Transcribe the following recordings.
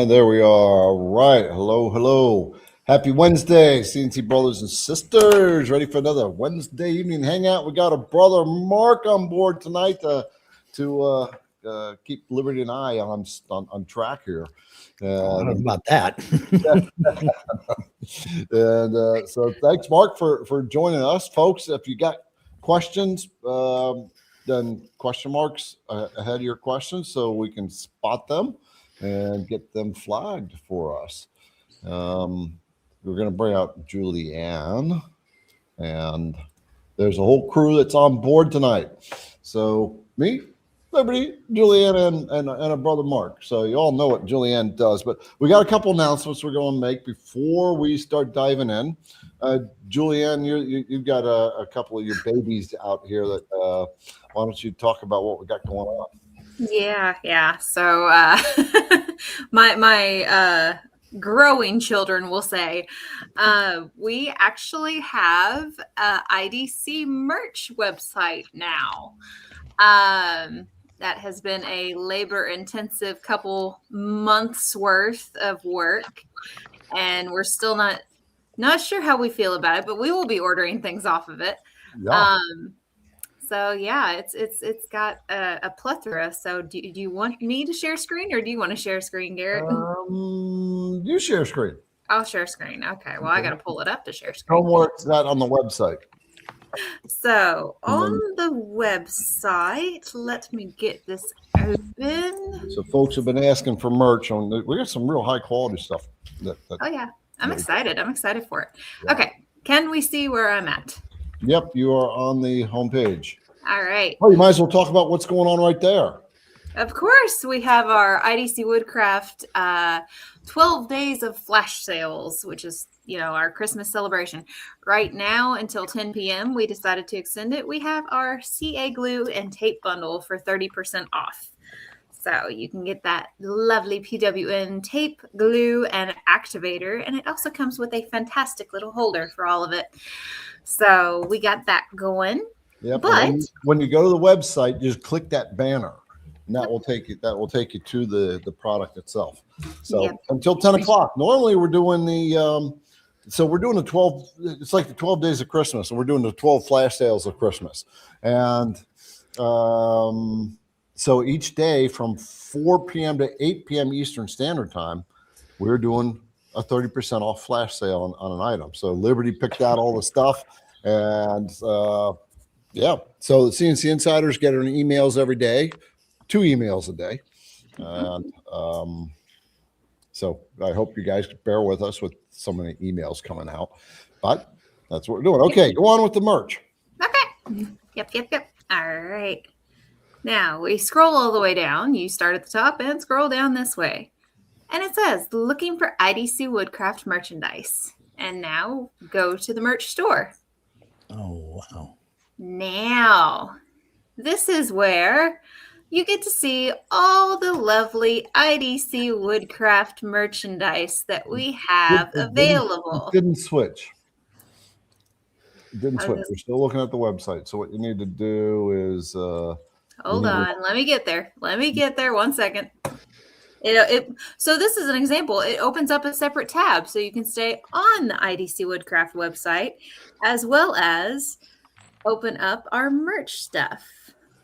there we are. All right. Hello, hello. Happy Wednesday, CNC brothers and sisters. Ready for another Wednesday evening hangout. We got a brother Mark on board tonight to keep Liberty and I on track here. I don't know about that. And so thanks, Mark, for joining us, folks. If you got questions, then question marks ahead of your questions so we can spot them and get them flagged for us. We're going to bring out Julianne, and there's a whole crew that's on board tonight. So me, Liberty, Julianne, and a brother Mark. So you all know what Julianne does, but we got a couple announcements we're going to make before we start diving in. Julianne, you've got a couple of your babies out here that why don't you talk about what we got going on? Yeah. So my growing children will say, we actually have a IDC merch website now. That has been a labor-intensive couple months worth of work, and we're still not sure how we feel about it, but we will be ordering things off of it. Yeah. So yeah, it's got a plethora. So do you want me to share screen, or do you want to share screen, Garrett? You share screen. I'll share screen. Okay. Well, I got to pull it up to share screen. Homework's that on the website. So on the website, let me get this open. So folks have been asking for merch. We got some real high quality stuff. Oh yeah, I'm excited. I'm excited for it. Yeah. Okay. Can we see where I'm at? Yep, you are on the homepage. All right. Oh, you might as well talk about what's going on right there. Of course, we have our IDC Woodcraft 12 days of flash sales, which is, our Christmas celebration. Right now until 10 p.m., we decided to extend it. We have our CA glue and tape bundle for 30% off. So you can get that lovely PWN tape, glue, and activator. And it also comes with a fantastic little holder for all of it. So we got that going. Yep. But when you go to the website, just click that banner, and that will take you to the product itself. So until 10 o'clock. Normally we're doing we're doing the 12. It's like the 12 days of Christmas, and we're doing the 12 flash sales of Christmas. And so each day from 4 p.m. to 8 p.m. Eastern Standard Time, we're doing a 30% off flash sale on an item. So Liberty picked out all the stuff, and so the CNC Insiders get emails every day, 2 emails a day. And so I hope you guys bear with us with so many emails coming out, but that's what we're doing. Okay, go on with the merch. Okay. Yep. All right. Now we scroll all the way down. You start at the top and scroll down this way. And it says, looking for IDC Woodcraft merchandise. And now go to the merch store. Oh, wow. Now, this is where you get to see all the lovely IDC Woodcraft merchandise that we have available. Didn't switch. We're still looking at the website. So what you need to do is... hold on. Let me get there. 1 second. So this is an example. It opens up a separate tab so you can stay on the IDC Woodcraft website, as well as open up our merch stuff.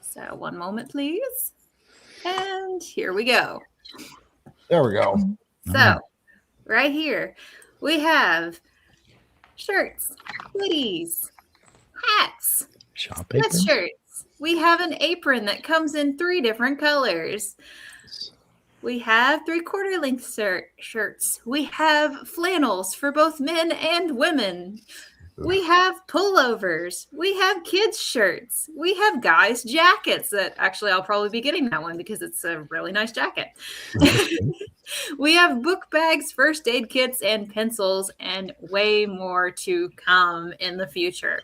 So 1 moment, please. And here we go. There we go. So right here, we have shirts, hoodies, hats, sweatshirts. We have an apron that comes in 3 different colors. We have 3/4 length shirts. We have flannels for both men and women. We have pullovers. We have kids' shirts. We have guys' jackets that actually I'll probably be getting that one because it's a really nice jacket. We have book bags, first aid kits, and pencils, and way more to come in the future.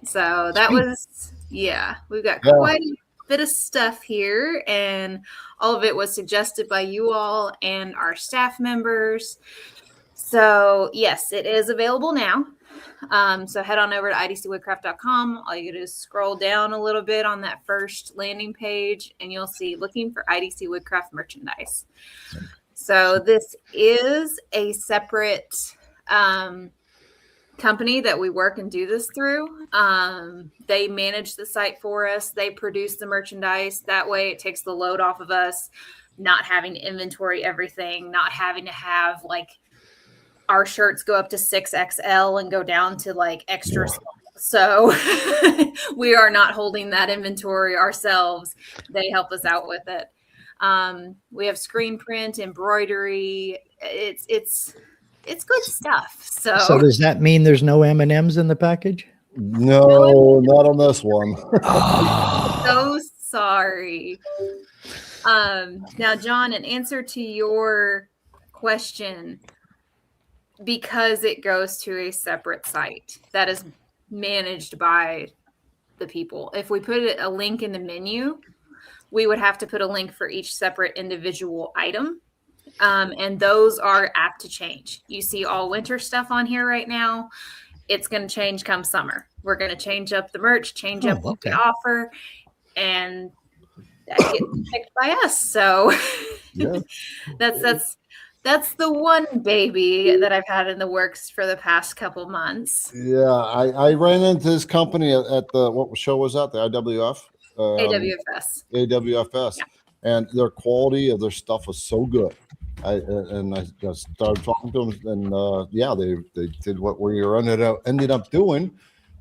So that was, we've got quite a bit of stuff here, and all of it was suggested by you all and our staff members. So yes, it is available now. So head on over to idcwoodcraft.com. All you do is scroll down a little bit on that first landing page, and you'll see looking for IDC Woodcraft merchandise. So this is a separate company that we work and do this through. They manage the site for us. They produce the merchandise. That way it takes the load off of us, not having to inventory everything, not having to have like our shirts go up to 6XL and go down to like extra small. So we are not holding that inventory ourselves. They help us out with it. We have screen print, embroidery. It's good stuff. So does that mean there's no M&Ms in the package? No, not on this one. So sorry. Now, John, in answer to your question, because it goes to a separate site that is managed by the people. If we put a link in the menu, we would have to put a link for each separate individual item. And those are apt to change. You see all winter stuff on here right now. It's going to change come summer. We're going to change up the merch, change up what we offer, and that gets picked by us. So Yeah. that's the one baby that I've had in the works for the past couple months. Yeah, I ran into this company at the, what show was that? The IWF? AWFS. AWFS. Yeah. And their quality of their stuff was so good. I just started talking to them, and yeah, they did what we were ended up doing.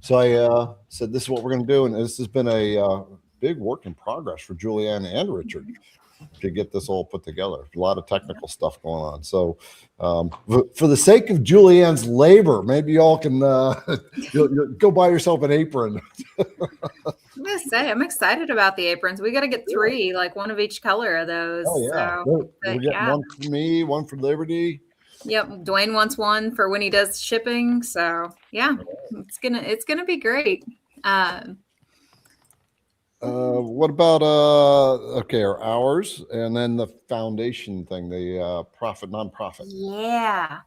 So I said, this is what we're going to do. And this has been a big work in progress for Julianne and Richard to get this all put together. A lot of technical stuff going on. So for the sake of Julianne's labor, maybe y'all can you'll go buy yourself an apron. I'm going to say, I'm excited about the aprons. We got to get 3, like one of each color of those. Oh, yeah. So, we got one for me, one for Liberty. Yep. Dwayne wants one for when he does shipping. So yeah, it's gonna be great. What about okay, our hours and then the foundation thing, the profit nonprofit. Yeah.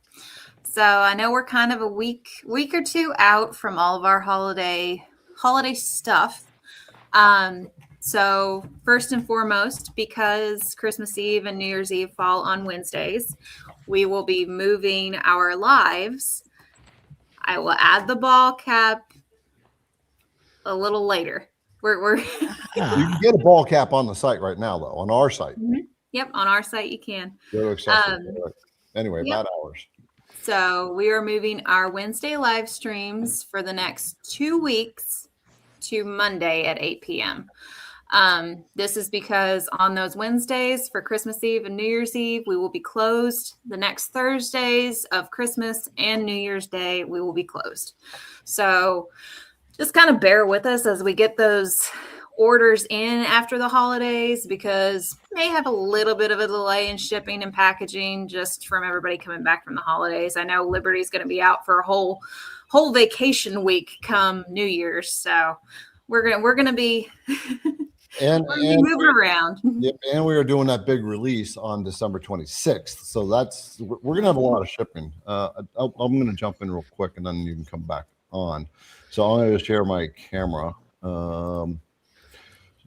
So I know we're kind of a week or two out from all of our holiday stuff. So first and foremost, because Christmas Eve and New Year's Eve fall on Wednesdays, we will be moving our lives. I will add the ball cap a little later. We're You can get a ball cap on the site right now, though, on our site. Yep, on our site you can. Anyway, yep. about hours. So we are moving our Wednesday live streams for the next 2 weeks to Monday at 8 p.m. This is because on those Wednesdays for Christmas Eve and New Year's Eve, we will be closed. The next Thursdays of Christmas and New Year's Day, we will be closed. So just kind of bear with us as we get those orders in after the holidays, because we may have a little bit of a delay in shipping and packaging just from everybody coming back from the holidays. I know Liberty's going to be out for a whole vacation week come New Year's, so we're gonna be and moving around. Yep, and we are doing that big release on December 26th, so we're gonna have a lot of shipping. I'm gonna jump in real quick and then you can come back on. So I'm going to share my camera.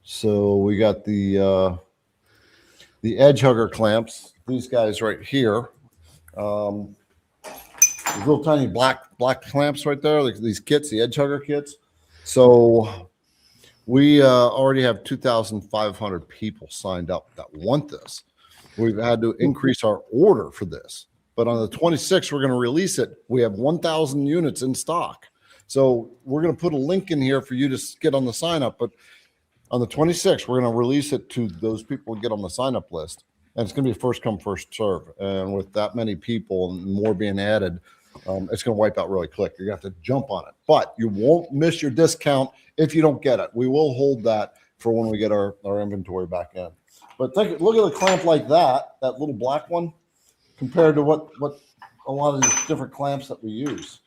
So we got the edge hugger clamps. These guys right here. These little tiny black clamps right there, like these kits, the edge hugger kits. So we already have 2,500 people signed up that want this. We've had to increase our order for this, but on the 26th we're going to release it. We have 1,000 units in stock. So we're going to put a link in here for you to get on the sign up. But on the 26th, we're going to release it to those people who get on the sign up list. And it's going to be first come, first serve. And with that many people and more being added, it's going to wipe out really quick. You're going to have to jump on it. But you won't miss your discount if you don't get it. We will hold that for when we get our inventory back in. But look at the clamp like that little black one, compared to what a lot of these different clamps that we use.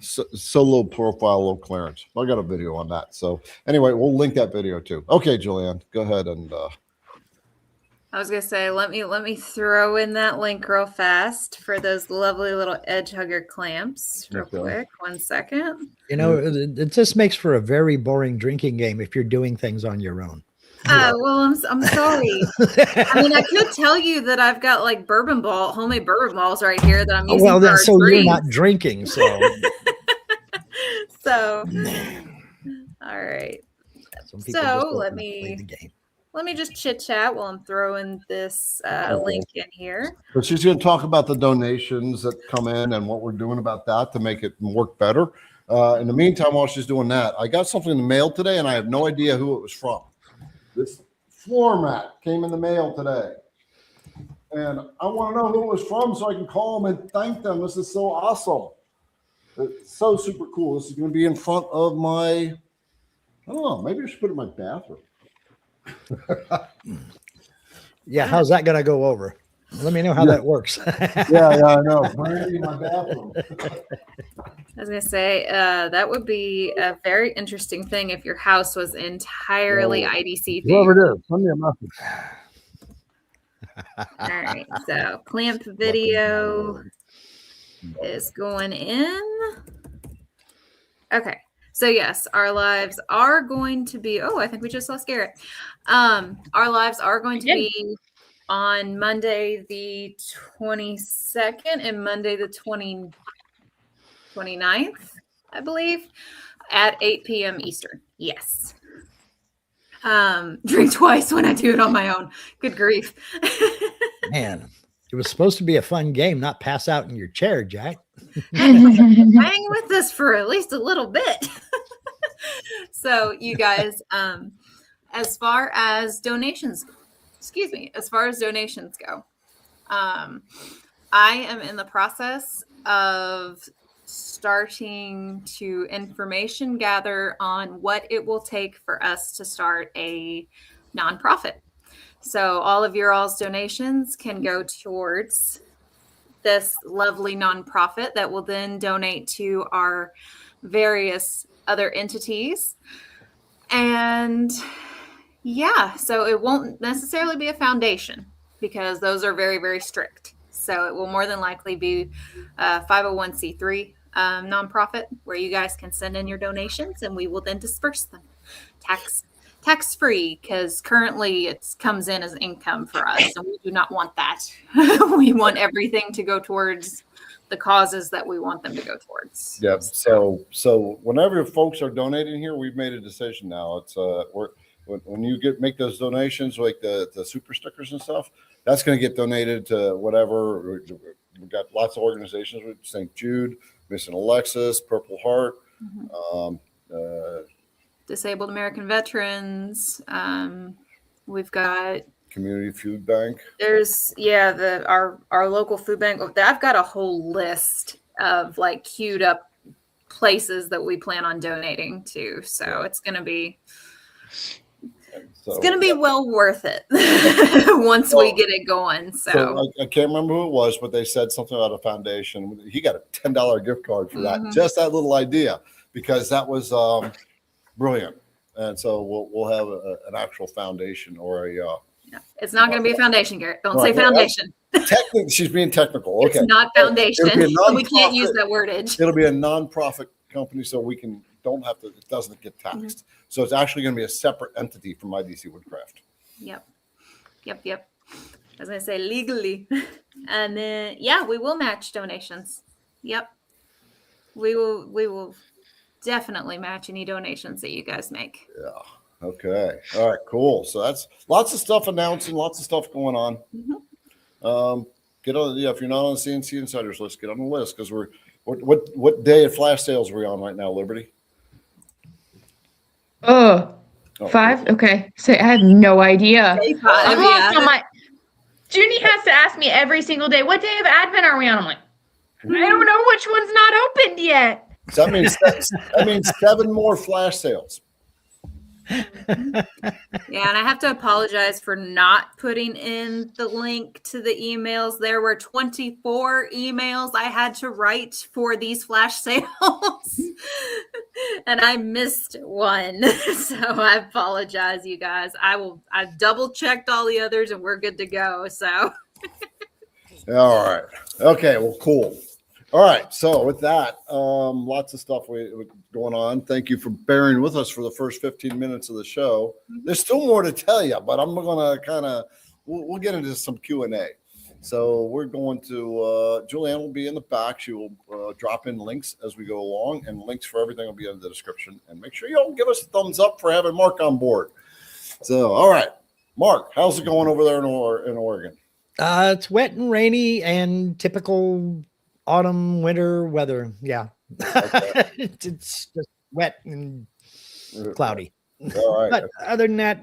So low profile, low clearance. I got a video on that. So anyway, we'll link that video too. Okay, Julianne, go ahead and. I was gonna say, let me throw in that link real fast for those lovely little edge hugger clamps. Real quick, 1 second. You know, it just makes for a very boring drinking game if you're doing things on your own. Well, I'm sorry. I mean, I could tell you that I've got like homemade bourbon balls right here that I'm using. Well, then so you're not drinking, so. So, all right. So let me just chit chat while I'm throwing this link in here. But she's going to talk about the donations that come in and what we're doing about that to make it work better. In the meantime, while she's doing that, I got something in the mail today, and I have no idea who it was from. This floor mat came in the mail today, and I want to know who it was from so I can call them and thank them. This is so awesome. It's so super cool. This is going to be in front of my, I don't know, maybe I should put it in my bathroom. Yeah, how's that going to go over? Let me know how that works. yeah, I know. Right in my bathroom. I was going to say, that would be a very interesting thing if your house was entirely IDC. Whoever it is, send me a message. All right, so clamp video is going in. Okay, so yes, our lives are going to be, I think we just lost Garrett. Our lives are going to be on Monday the 22nd and Monday the 29th, I believe, at 8 p.m. Eastern. Yes. Drink twice when I do it on my own. Good grief. Man, it was supposed to be a fun game, not pass out in your chair, Jack. Hang with us for at least a little bit. So you guys, as far as donations go, I am in the process of starting to information gather on what it will take for us to start a nonprofit. So all of your all's donations can go towards this lovely nonprofit that will then donate to our various other entities. And yeah, so it won't necessarily be a foundation because those are very, very strict. So it will more than likely be a 501c3 nonprofit where you guys can send in your donations and we will then disperse them tax free, because currently it comes in as income for us, and we do not want that. We want everything to go towards the causes that we want them to go towards. Yeah. So whenever folks are donating here, we've made a decision now. It's when you make those donations, like the super stickers and stuff, that's going to get donated to whatever. We've got lots of organizations with St. Jude, Missing Alexis, Purple Heart, Disabled American Veterans. We've got Community Food Bank. There's our local food bank. I've got a whole list of like queued up places that we plan on donating to. So it's going to be well worth it once we get it going. So I can't remember who it was, but they said something about a foundation. He got a $10 gift card for that. Just that little idea, because that was brilliant. And so we'll have an actual foundation or a. It's not going to be a foundation, Garrett. Don't say foundation. Technically, she's being technical. Okay. It's not foundation. We can't use that wordage. It'll be a nonprofit company, so we it doesn't get taxed. So it's actually going to be a separate entity from IDC Woodcraft. Yep. I was going to say legally. And then, we will match donations. Yep. We will definitely match any donations that you guys make. Yeah. Okay. All right, cool. So that's lots of stuff announcing, lots of stuff going on. Get on. If you're not on the CNC Insiders list, get on the list, because what day of flash sales are we on right now, Liberty? 5. Okay. So I had no idea. Day 5, so Junie has to ask me every single day, what day of Advent are we on? I'm like, I don't know which one's not opened yet. So that means 7 more flash sales. And I have to apologize for not putting in the link to the emails. There were 24 emails I had to write for these flash sales and I missed one. So I apologize, you guys. I've double checked all the others and we're good to go. So all right. Okay, well, cool. All right. So with that, lots of stuff going on. Thank you for bearing with us for the first 15 minutes of the show. There's still more to tell you, but I'm going to we'll get into some Q&A. So we're going to, Julianne will be in the back. She will drop in links as we go along, and links for everything will be in the description. And make sure you all give us a thumbs up for having Mark on board. So, all right, Mark, how's it going over there in Oregon? It's wet and rainy and typical autumn, winter weather. Yeah. Okay. It's just wet and cloudy. All right. But other than that,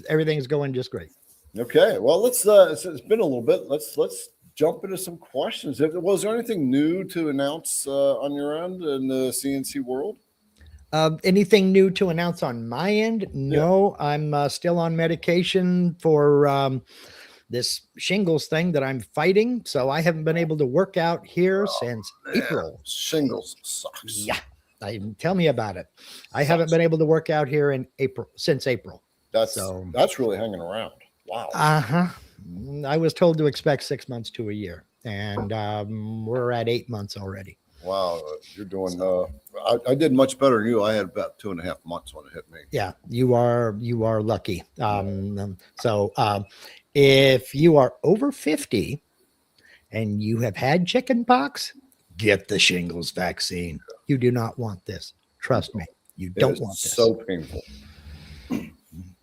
everything's going just great. Okay. Well, let's it's been a little bit. Let's jump into some questions. Was there anything new to announce on your end in the CNC world? Anything new to announce on my end? No, yeah. I'm still on medication for this shingles thing that I'm fighting. So I haven't been able to work out here since April. Shingles sucks. Yeah. Tell me about it. I haven't been able to work out here since April. That's really hanging around. Wow. I was told to expect 6 months to a year, and we're at 8 months already. Wow, you're doing. I did much better than you. I had about 2.5 months when it hit me. Yeah, you are lucky. So if you are over 50 and you have had chicken pox, get the shingles vaccine. You do not want this. Trust me, you don't want this. So painful.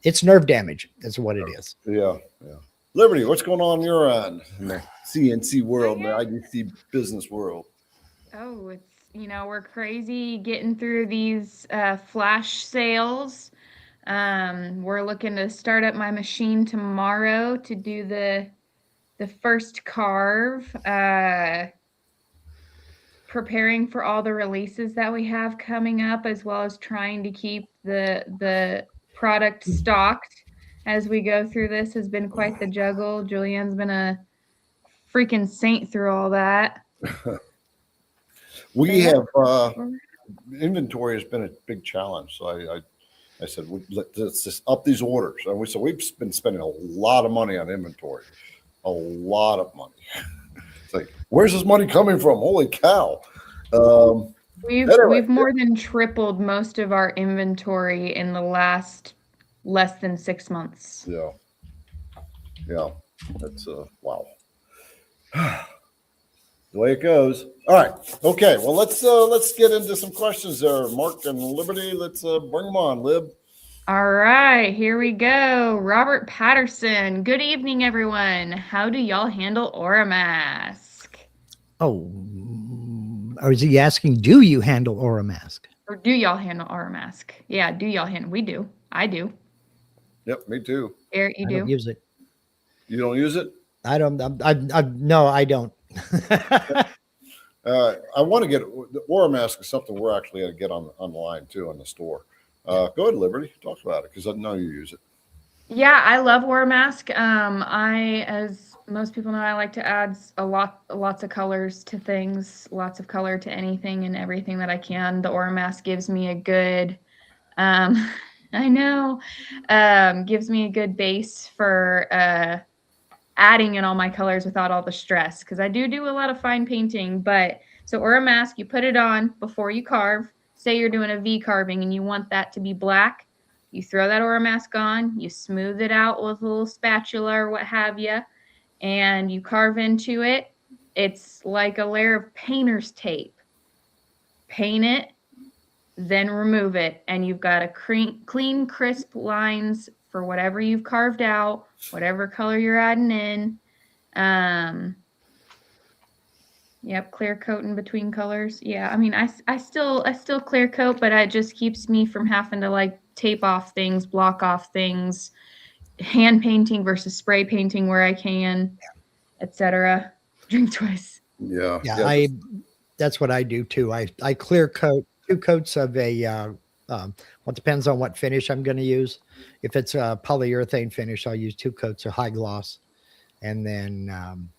It's nerve damage. That's what it is. Yeah. Liberty, what's going on your end in the CNC world, the IDC business world? Oh, it's, we're crazy getting through these flash sales. We're looking to start up my machine tomorrow to do the first carve. Preparing for all the releases that we have coming up, as well as trying to keep the product stocked as we go through this has been quite the juggle. Julianne's been a freaking saint through all that. We have inventory has been a big challenge. So I said, let's just up these orders. And we've been spending a lot of money on inventory, a lot of money. It's like, where's this money coming from? Holy cow. We've more than tripled most of our inventory in the last less than 6 months. Yeah. That's wow. The way it goes. All right. Okay. Well, let's get into some questions there. Mark and Liberty, let's bring them on, Lib. All right, here we go. Robert Patterson. Good evening, everyone. How do y'all handle OraMask? Oh, or is he asking, do you handle OraMask? Or do y'all handle OraMask? Yeah, do y'all handle? We do. I do. Yep, me too. Garrett, you do? I don't use it. You don't use it? I don't. No, I don't. I want to get the OraMask is something we're actually going to get online too in the store. Go ahead, Liberty. Talk about it because I know you use it. Yeah, I love OraMask. As most people know, I like to add lots of colors to things, lots of color to anything and everything that I can. The OraMask gives me a good, gives me a good base for adding in all my colors without all the stress, because I do a lot of fine painting. But so OraMask, you put it on before you carve. Say you're doing a V carving and you want that to be black. You throw that OraMask on, you smooth it out with a little spatula or what have you, and you carve into it. It's like a layer of painter's tape. Paint it, then remove it, and you've got a clean, crisp lines for whatever you've carved out, whatever color you're adding in. Yep, clear coat in between colors. Yeah, I mean, I still clear coat, but it just keeps me from having to like tape off things, block off things, hand painting versus spray painting where I can, etc. Drink twice. Yeah. That's what I do too. I clear coat 2 coats of a well, it depends on what finish I'm going to use. If it's a polyurethane finish, I'll use 2 coats of high gloss, and then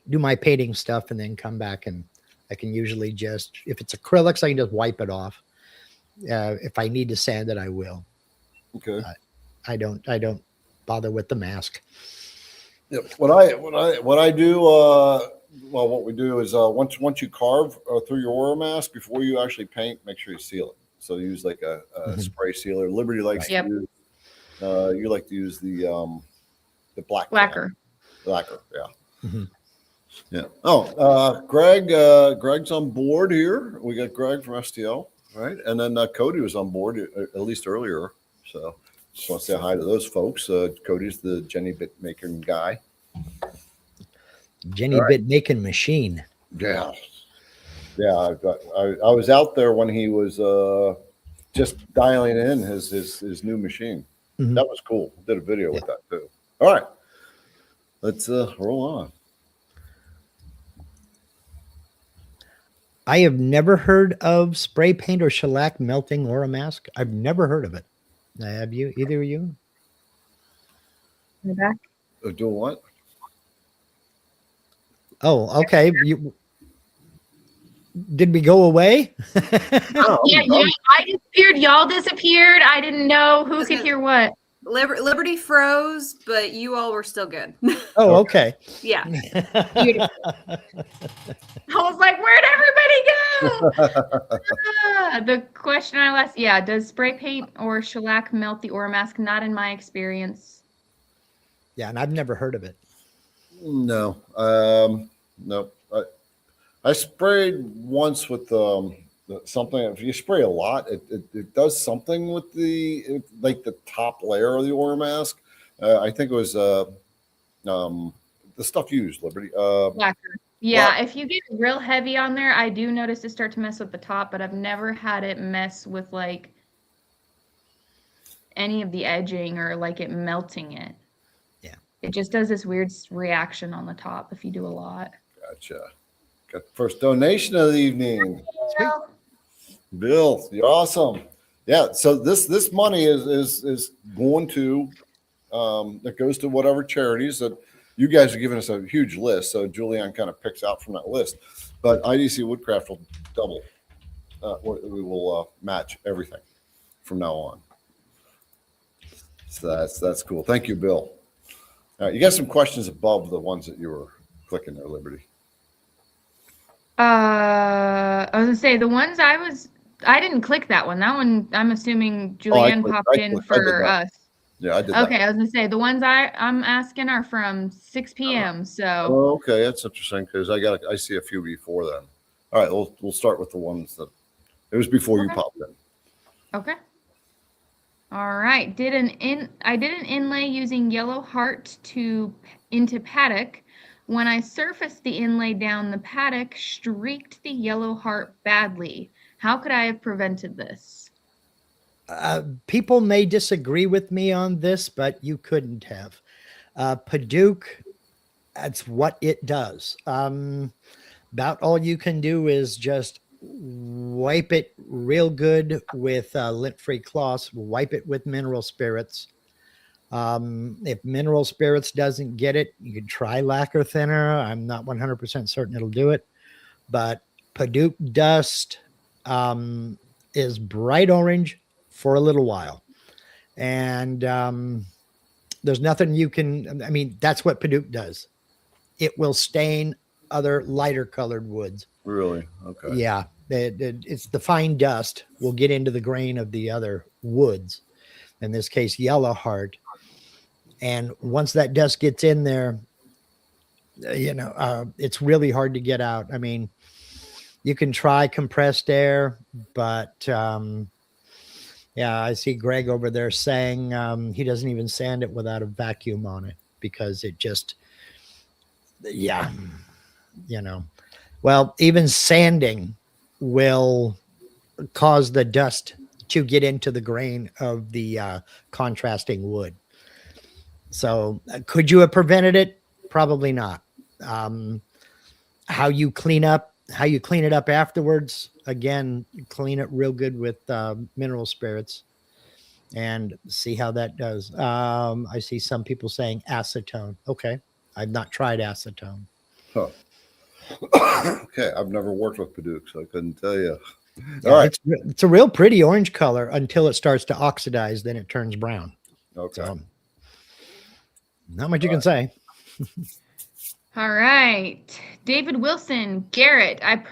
do my painting stuff, and then come back, and I can usually just, if it's acrylics, I can just wipe it off. If I need to sand it, I will. Okay. I don't bother with the mask. Yep. What I do, well, what we do is once you carve through your OraMask, before you actually paint, make sure you seal it. So use like a spray sealer. Liberty likes to use. You like to use the black lacquer. Lacquer, yeah. Yeah. Oh, Greg's on board here. We got Greg from STL, right? And then Cody was on board at least earlier. So just want to say hi to those folks. Cody's the Jenny bit making guy. Jenny bit making machine. Yeah. Yeah. I was out there when he was just dialing in his new machine. That was cool. Did a video with that too. All right. Let's roll on. I have never heard of spray paint or shellac melting OraMask. I've never heard of it. Have you? Either of you? In the back. Doing what? Oh, okay. Did we go away? Yeah, I disappeared. Y'all disappeared. I didn't know who could hear what. Liberty froze, but you all were still good. Oh, okay. Yeah. Beautiful. I was like, where'd everybody go? The question I asked, does spray paint or shellac melt the OraMask? Not in my experience. Yeah, and I've never heard of it. No. No. I sprayed once with something. If you spray a lot, it does something with the top layer of the OraMask. I think it was the stuff used, Liberty. Lacquer. Yeah, if you get real heavy on there, I do notice it start to mess with the top, but I've never had it mess with like any of the edging or like it melting it. Yeah. It just does this weird reaction on the top if you do a lot. Gotcha. Got the first donation of the evening. Sweet. Bill, you're awesome. Yeah, so this money is going to that goes to whatever charities that you guys are giving us a huge list. So Julianne kind of picks out from that list, but IDC Woodcraft will double. We will match everything from now on. So that's cool. Thank you, Bill. All right, you got some questions above the ones that you were clicking there, Liberty. I was gonna say the ones I didn't click that one. That one I'm assuming Julianne popped in for us. Yeah, I did. Okay, I was gonna say the ones I'm asking are from 6 p.m. So okay, that's interesting because I see a few before then. All right, we'll start with the ones that it was before you popped in. Okay. All right. I did an inlay using yellowheart into Padauk. When I surfaced the inlay down the Padauk, streaked the yellowheart badly. How could I have prevented this? People may disagree with me on this, but you couldn't have. Padauk, that's what it does. About all you can do is just wipe it real good with lint-free cloths, wipe it with mineral spirits. If mineral spirits doesn't get it, you could try lacquer thinner. I'm not 100% certain it'll do it, but Padauk dust is bright orange for a little while. And there's nothing you can, I mean, that's what Padauk does. It will stain other lighter colored woods. Really? Okay. Yeah. It's the fine dust will get into the grain of the other woods. In this case, yellowheart. And once that dust gets in there, it's really hard to get out. I mean, you can try compressed air, but I see Greg over there saying he doesn't even sand it without a vacuum on it because it just, well, even sanding will cause the dust to get into the grain of the contrasting wood. So could you have prevented it? Probably not. How you clean it up afterwards, again, clean it real good with mineral spirits and see how that does. I see some people saying acetone. Okay. I've not tried acetone. Huh. Okay. I've never worked with Padauk, so I couldn't tell you. Yeah, all right. It's a real pretty orange color until it starts to oxidize. Then it turns brown. Okay. So, not much you can say. All right. David Wilson, Garrett, I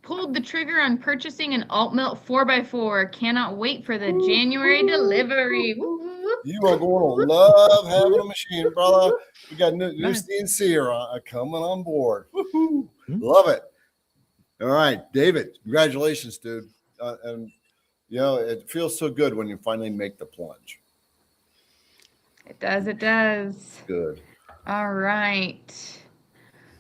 pulled the trigger on purchasing an AltMill 4x4. Cannot wait for the January delivery. Woo, woo, woo. You are going to love having a machine, brother. We got new Nice. CNC coming on board. Woo-hoo. Hmm. Love it. All right, David, congratulations, dude. And, you know, it feels so good when you finally make the plunge. It does. It does. Good. All right.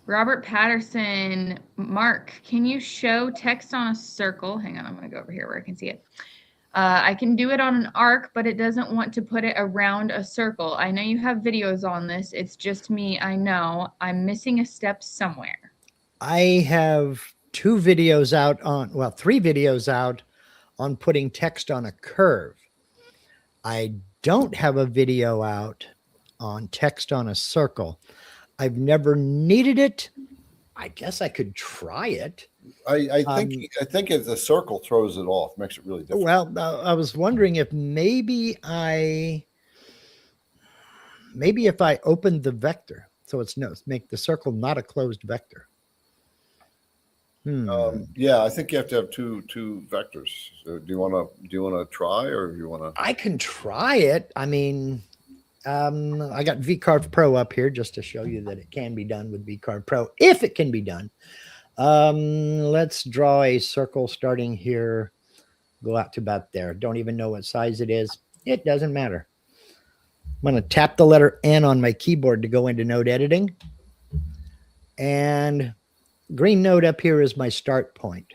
Robert Patterson, Mark, can you show text on a circle? Hang on, I'm going to go over here where I can see it. I can do it on an arc, but it doesn't want to put it around a circle. I know you have videos on this. It's just me. I know. I'm missing a step somewhere. I have 2 videos out on, well, 3 videos out on putting text on a curve. I don't have a video out on text on a circle. I've never needed it. I guess I could try it. I think if the circle throws it off, makes it really difficult. Well, I was wondering if maybe if I opened the vector, so it's make the circle not a closed vector. Yeah, I think you have to have two vectors. So do you want to try, or do you want to? I can try it. I mean, I got VCarve Pro up here just to show you that it can be done with VCarve Pro, if it can be done. Let's draw a circle starting here, go out to about there. Don't even know what size it is. It doesn't matter. I'm going to tap the letter N on my keyboard to go into node editing. And green node up here is my start point.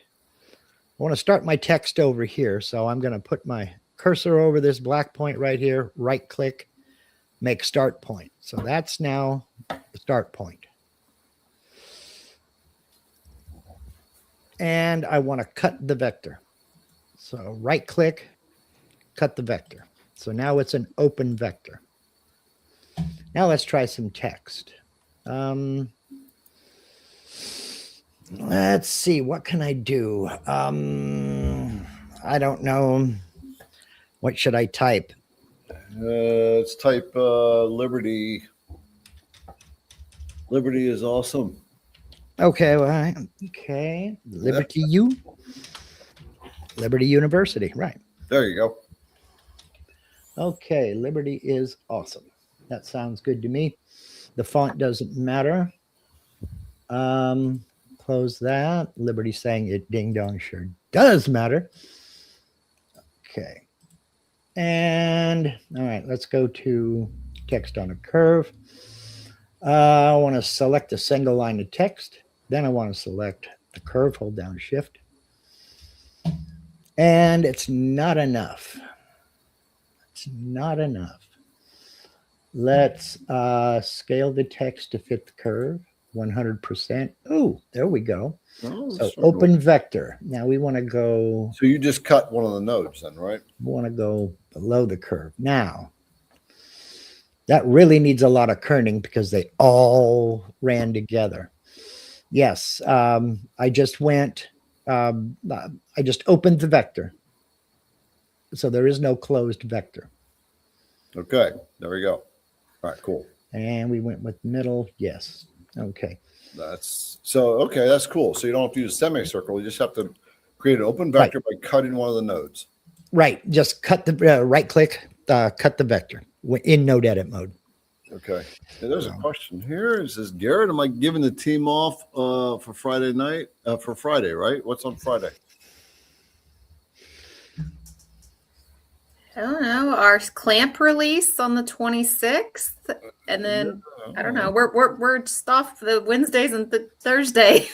I want to start my text over here. So I'm going to put my cursor over this black point right here, right click, make start point. So that's now the start point. And I want to cut the vector. So right click, cut the vector. So now it's an open vector. Now let's try some text. Let's see, what can I do? I don't know. What should I type? Let's type Liberty. Liberty is awesome. Okay, well, okay. Liberty U. Liberty University, right. There you go. Okay, Liberty is awesome. That sounds good to me. The font doesn't matter. Close that. Liberty saying it ding dong sure does matter. Okay. And all right, let's go to text on a curve. I want to select a single line of text. Then I want to select the curve, hold down shift. And it's not enough. It's not enough. Let's scale the text to fit the curve, 100%. Oh, there we go. Oh, so open cool. Vector. Now we want to go. So you just cut one of the nodes then, right? We want to go below the curve. Now, that really needs a lot of kerning because they all ran together. Yes, I just went, I just opened the vector. So there is no closed vector. Okay, there we go. All right, cool. And we went with middle, yes. Okay. That's so, okay, that's cool. So you don't have to use a semicircle. You just have to create an open vector by cutting one of the nodes. Right, just cut the, right click, cut the vector in node edit mode. Okay. And there's a question here. It says, Garrett, am I giving the team off for Friday night? For Friday, right? What's on Friday? I don't know. Our clamp release on the 26th, and then I don't know. We're just off the Wednesdays and the Thursday.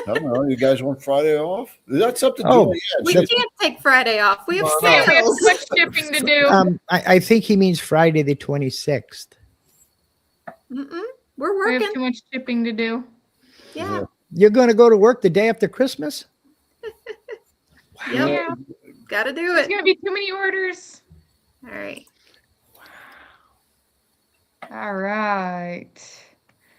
I don't know. You guys want Friday off? That's up to Oh, we can't take Friday off. We have sales. We have too much shipping to do. I think he means Friday the 26th. We're working. We have too much shipping to do. Yeah. You're going to go to work the day after Christmas? Yep. Yeah. Got to do There's it. going to be too many orders. All right. All right.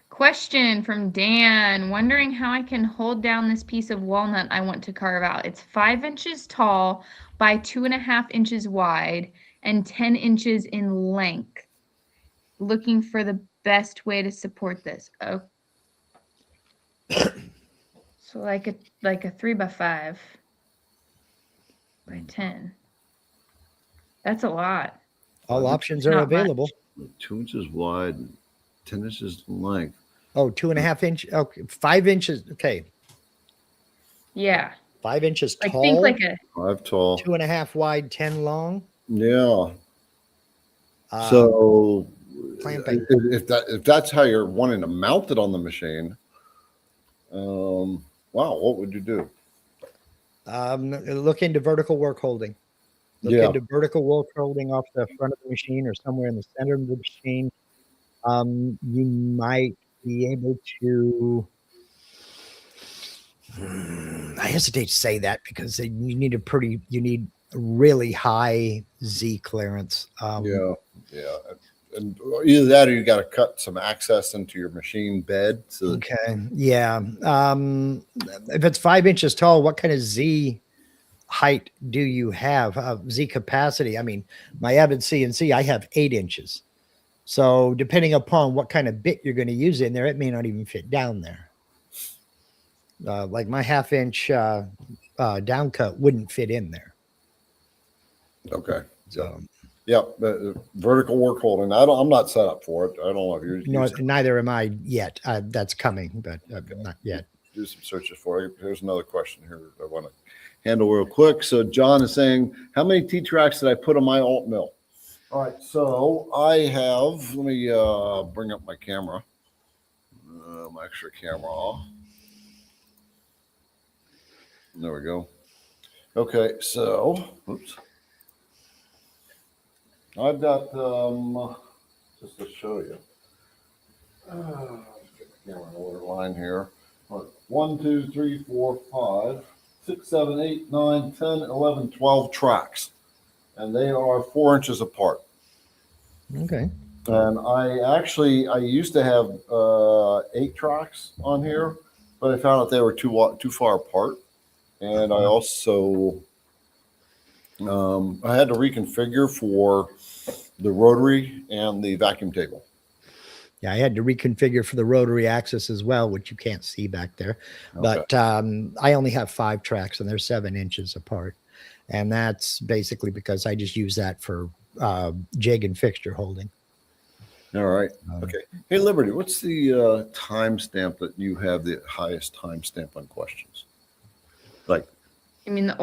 Question from Dan, wondering how I can hold down this piece of walnut I want to carve out. It's 5 inches tall by 2.5 inches wide and 10 inches in length. Looking for the best way to support this. So like a 3x5 by 10. That's a lot. All options are Not available. much. 2 inches wide, 10 inches in length. Oh, 2.5 inch. Okay, 5 inches. Okay, Yeah. 5 inches Like tall. think like a 5 tall. 2.5 wide, 10 long. Yeah. So clamping. if that's how you're wanting to mount it on the machine, wow, what would you do? Look into vertical work holding. Look into vertical work holding off the front of the machine or somewhere in the center of the machine. You might be able to. I hesitate to say that because you need really high Z clearance. Yeah. And either that or you got to cut some access into your machine bed. So okay. Yeah. If it's 5 inches tall, what kind of Z height do you have? Z capacity? I mean, my Avid CNC, I have 8 inches. So depending upon what kind of bit you're going to use in there, it may not even fit down there. Like my 1/2 inch down cut wouldn't fit in there. Okay. So vertical work holding. I'm not set up for it. I don't know if you're. No, neither am I yet. That's coming, but not yet. Do some searches for it. Here's another question here I want to handle real quick. So John is saying, how many T-tracks did I put on my AltMill? All right, so I have. Let me bring up my camera, my extra camera. There we go. Okay, so oops. I've got just to show you. Get the camera in order line here. 1, 2, 3, 4, 5, 6, 7, 8, 9, 10, 11, 12 tracks, and they are 4 inches apart. Okay. And I used to have 8 tracks on here, but I found out they were too far apart, and I also I had to reconfigure for the rotary and the vacuum table. Yeah, I had to reconfigure for the rotary axis as well, which you can't see back there. Okay. But I only have 5 tracks and they're 7 inches apart. And that's basically because I just use that for jig and fixture holding. All right. Okay. Hey, Liberty, what's the timestamp that you have the highest timestamp on questions? Like, you mean the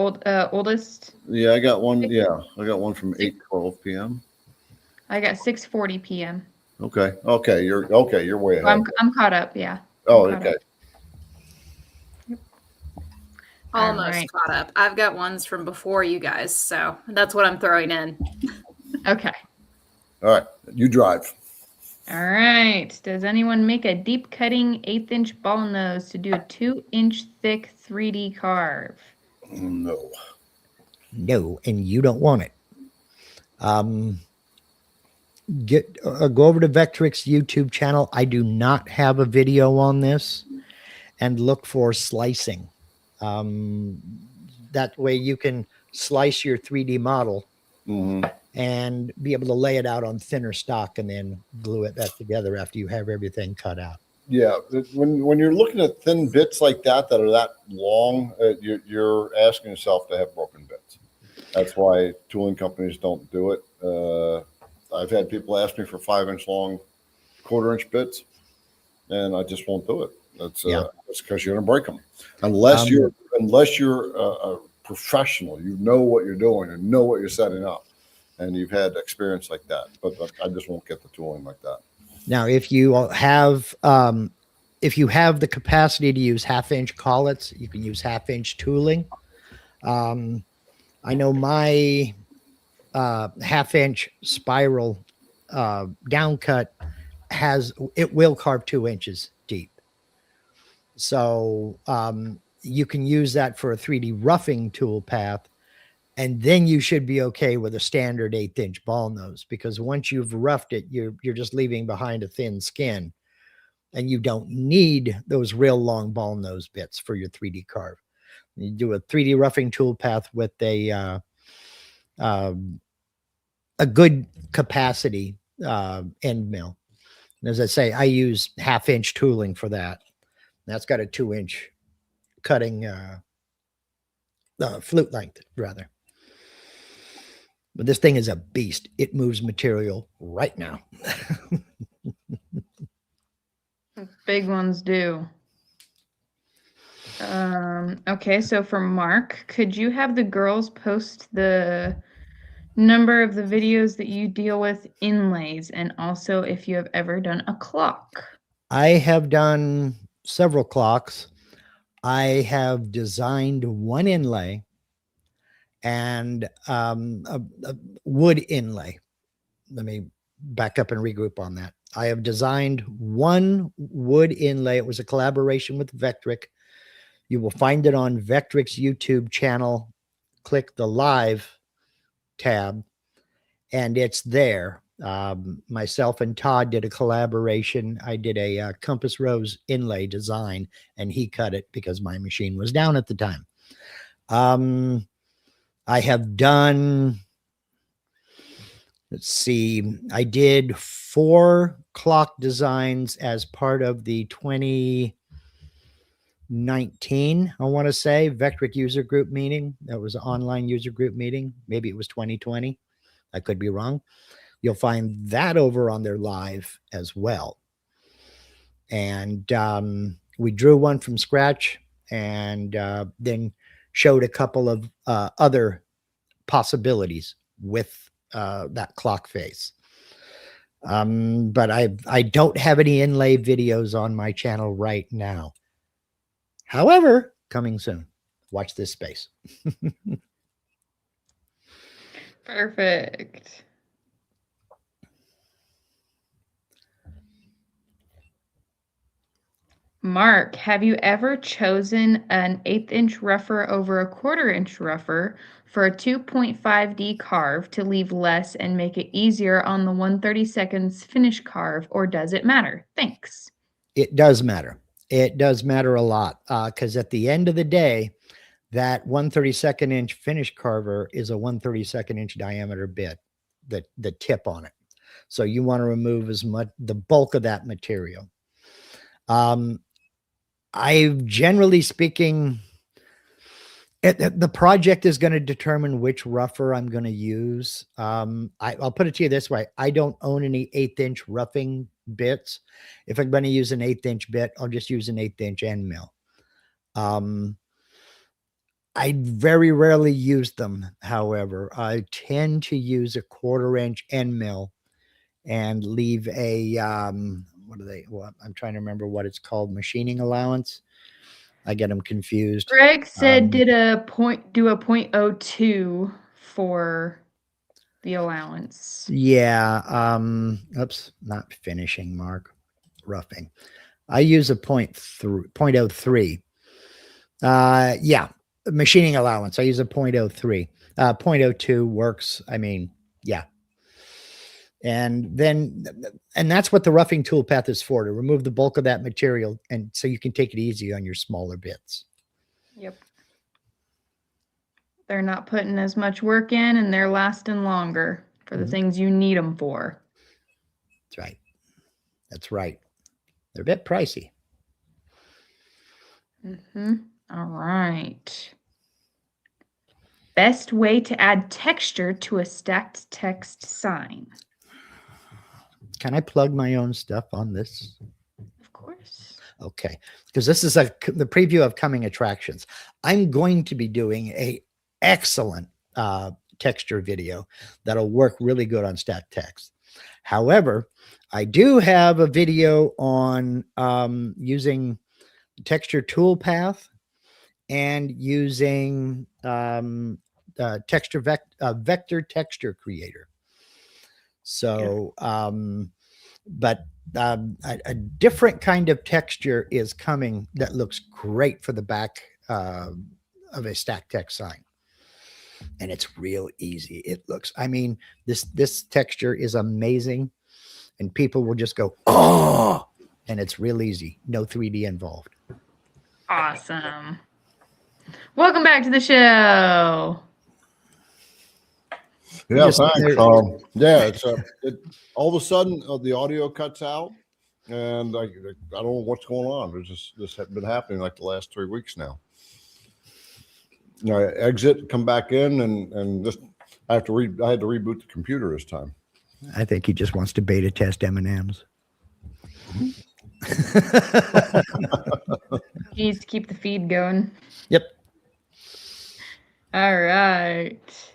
oldest? Yeah, I got one. Yeah, I got one from 8:12 p.m. I got 6:40 p.m. Okay. You're way ahead. I'm caught up. Yeah. Oh, okay. Yep. Almost caught up. I've got ones from before you guys, so that's what I'm throwing in. Okay. All right. You drive. All right. Does anyone make a deep cutting 1/8 inch ball nose to do a 2-inch thick 3D carve? No. No, and you don't want it. Go over to Vectric's YouTube channel. I do not have a video on this, and look for slicing. That way you can slice your 3D model and be able to lay it out on thinner stock and then glue it back together after you have everything cut out. Yeah, when you're looking at thin bits like that are that long, you're asking yourself to have broken bits. That's why tooling companies don't do it. I've had people ask me for 5-inch long, 1/4-inch bits, and I just won't do it. That's because you're going to break them, unless you're a professional. You know what you're doing and know what you're setting up, and you've had experience like that. But I just won't get the tooling like that. Now, if you have the capacity to use 1/2 inch collets, you can use 1/2 inch tooling. I know my 1/2 inch spiral down cut will carve 2 inches deep. So you can use that for a 3D roughing tool path. And then you should be okay with a standard 1/8 inch ball nose, because once you've roughed it, you're just leaving behind a thin skin, and you don't need those real long ball nose bits for your 3D carve. You do a 3D roughing tool path with a good capacity end mill. And as I say, I use 1/2 inch tooling for that. That's got a 2-inch cutting flute length, rather. But this thing is a beast. It moves material right now. Big ones do. Okay, so for Mark, could you have the girls post the number of the videos that you deal with inlays, and also if you have ever done a clock? I have done several clocks. I have designed one inlay and a wood inlay. Let me back up and regroup on that. I have designed one wood inlay. It was a collaboration with Vectric. You will find it on Vectric's YouTube channel. Click the live tab and it's there. Myself and Todd did a collaboration. I did a compass rose inlay design and he cut it because my machine was down at the time. I have done, let's see, I did 4 clock designs as part of the 2019, I want to say, Vectric user group meeting. That was an online user group meeting. Maybe it was 2020. I could be wrong. You'll find that over on their live as well. And we drew one from scratch and then showed a couple of other possibilities with that clock face. But I don't have any inlay videos on my channel right now. However, coming soon. Watch this space. Perfect. Mark, have you ever chosen an 1/8 inch rougher over a 1/4 inch rougher for a 2.5D carve to leave less and make it easier on the 1/32 finish carve, or does it matter? Thanks. It does matter. It does matter a lot because at the end of the day, that 1/32 inch finish carver is a 1/32 inch diameter bit, the tip on it. So you want to remove as much, the bulk of that material. Generally speaking, the project is going to determine which rougher I'm going to use. I'll put it to you this way. I don't own any 1/8 inch roughing bits. If I'm going to use an 1/8 inch bit, I'll just use an 1/8 inch end mill. I very rarely use them. However, I tend to use a 1/4 inch end mill and leave a, what I'm trying to remember what it's called, machining allowance. I get them confused. Greg said do a 0.02 for the allowance. Yeah. Oops, not finishing, Mark. Roughing. I use a 0.03. Yeah. Machining allowance. I use a 0.03. 0.02 works. I mean, yeah. And that's what the roughing toolpath is for, to remove the bulk of that material. And so you can take it easy on your smaller bits. Yep. They're not putting as much work in and they're lasting longer for the things you need them for. That's right. That's right. They're a bit pricey. All right. Best way to add texture to a stacked text sign. Can I plug my own stuff on this? Of course. Okay. Because this is the preview of coming attractions. I'm going to be doing a excellent texture video that'll work really good on stacked text. However, I do have a video on using texture toolpath and using vector texture creator. So, but a different kind of texture is coming that looks great for the back of a stacked text sign. And it's real easy. It looks, I mean, this texture is amazing. And people will just go, oh, and it's real easy. No 3D involved. Awesome. Welcome back to the show. Yeah, thanks. Yeah, it's all of a sudden the audio cuts out, and I don't know what's going on. There's just this has been happening like the last 3 weeks now. I exit, come back in, and just I had to reboot the computer this time. I think he just wants to beta test M&Ms. He needs to keep the feed going. Yep. All right.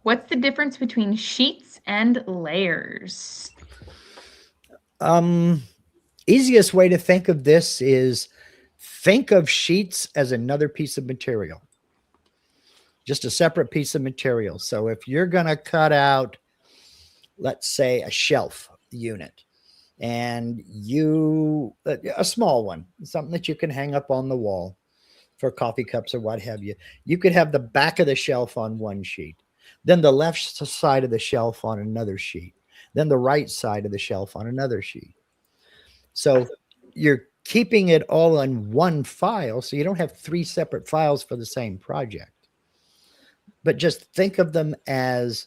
What's the difference between sheets and layers? Easiest way to think of this is think of sheets as another piece of material. Just a separate piece of material. So if you're going to cut out, let's say, a shelf unit, and a small one, something that you can hang up on the wall for coffee cups or what have you, you could have the back of the shelf on one sheet, then the left side of the shelf on another sheet, then the right side of the shelf on another sheet. So you're keeping it all in one file, so you don't have 3 separate files for the same project. But just think of them as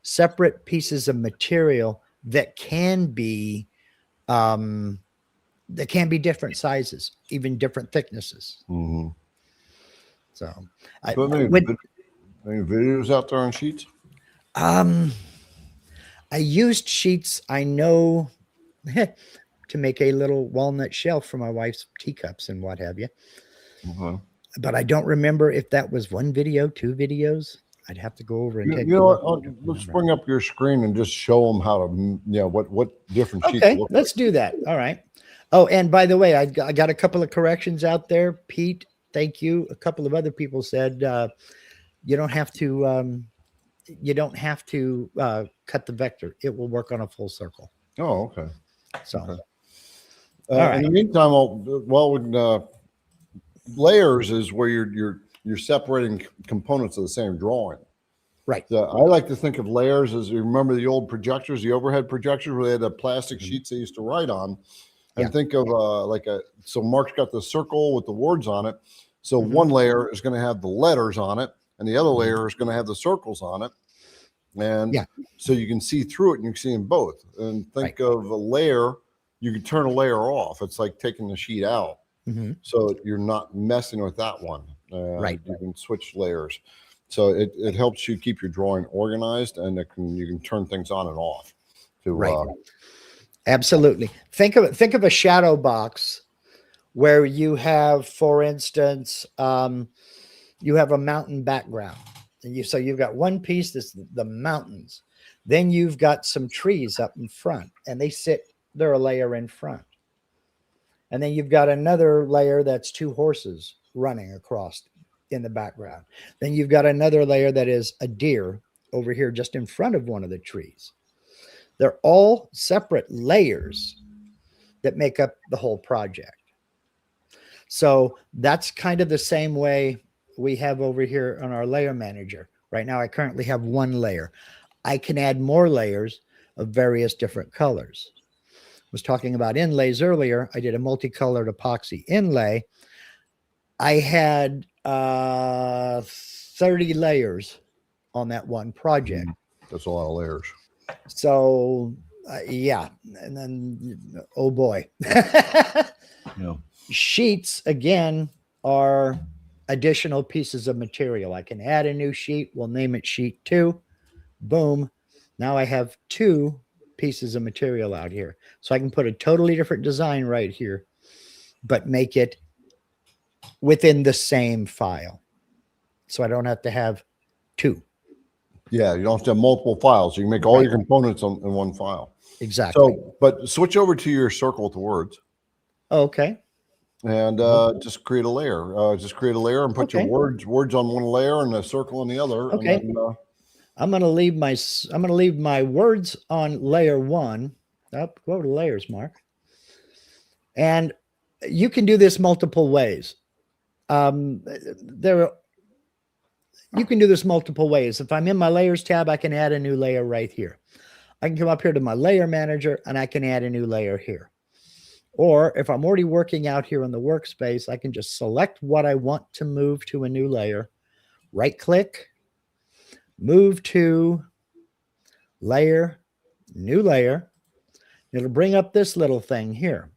separate pieces of material that can be different sizes, even different thicknesses. Mm-hmm. So, any videos out there on sheets? I used sheets, I know, to make a little walnut shelf for my wife's teacups and what have you. Mm-hmm. But I don't remember if that was 1 video, 2 videos. I'd have to go over and take. You know what? Let's bring up your screen and just show them how to, what different sheets. Okay, let's do that. All right. Oh, and by the way, I got a couple of corrections out there. Pete, thank you. A couple of other people said you don't have to cut the vector. It will work on a full circle. Oh, okay. So, okay. All right. In the meantime, layers is where you're separating components of the same drawing. Right. I like to think of layers as, you remember the old projectors, the overhead projectors where they had the plastic sheets they used to write on, and think of so Mark's got the circle with the words on it. So one layer is going to have the letters on it, and the other layer is going to have the circles on it. And so you can see through it and you can see them both. And think of a layer, you can turn a layer off. It's like taking the sheet out. So you're not messing with that one. You can switch layers. So it helps you keep your drawing organized, and you can turn things on and off. Absolutely. Think of a shadow box where you have, for instance, you have a mountain background. And so you've got one piece that's the mountains. Then you've got some trees up in front, and they're a layer in front. And then you've got another layer that's 2 horses running across in the background. Then you've got another layer that is a deer over here just in front of one of the trees. They're all separate layers that make up the whole project. So that's kind of the same way we have over here on our layer manager. Right now, I currently have 1 layer. I can add more layers of various different colors. Was talking about inlays earlier. I did a multicolored epoxy inlay. I had 30 layers on that one project. That's a lot of layers. So and then oh boy. Sheets again are additional pieces of material. I can add a new sheet. We'll name it sheet 2. Boom. Now I have 2 pieces of material out here. So I can put a totally different design right here, but make it within the same file. So I don't have to have 2. Yeah, you don't have to have multiple files. You can make all your components in one file. Exactly. So, but switch over to your circle with the words. Okay. And just create a layer. Just create a layer and put your words on one layer and a circle on the other. Okay. And then, I'm gonna leave my words on layer 1. Up, go to layers, Mark. And you can do this multiple ways. You can do this multiple ways. If I'm in my layers tab, I can add a new layer right here. I can come up here to my layer manager and I can add a new layer here. Or if I'm already working out here in the workspace, I can just select what I want to move to a new layer, right click, move to layer, new layer, It'll bring up this little thing here.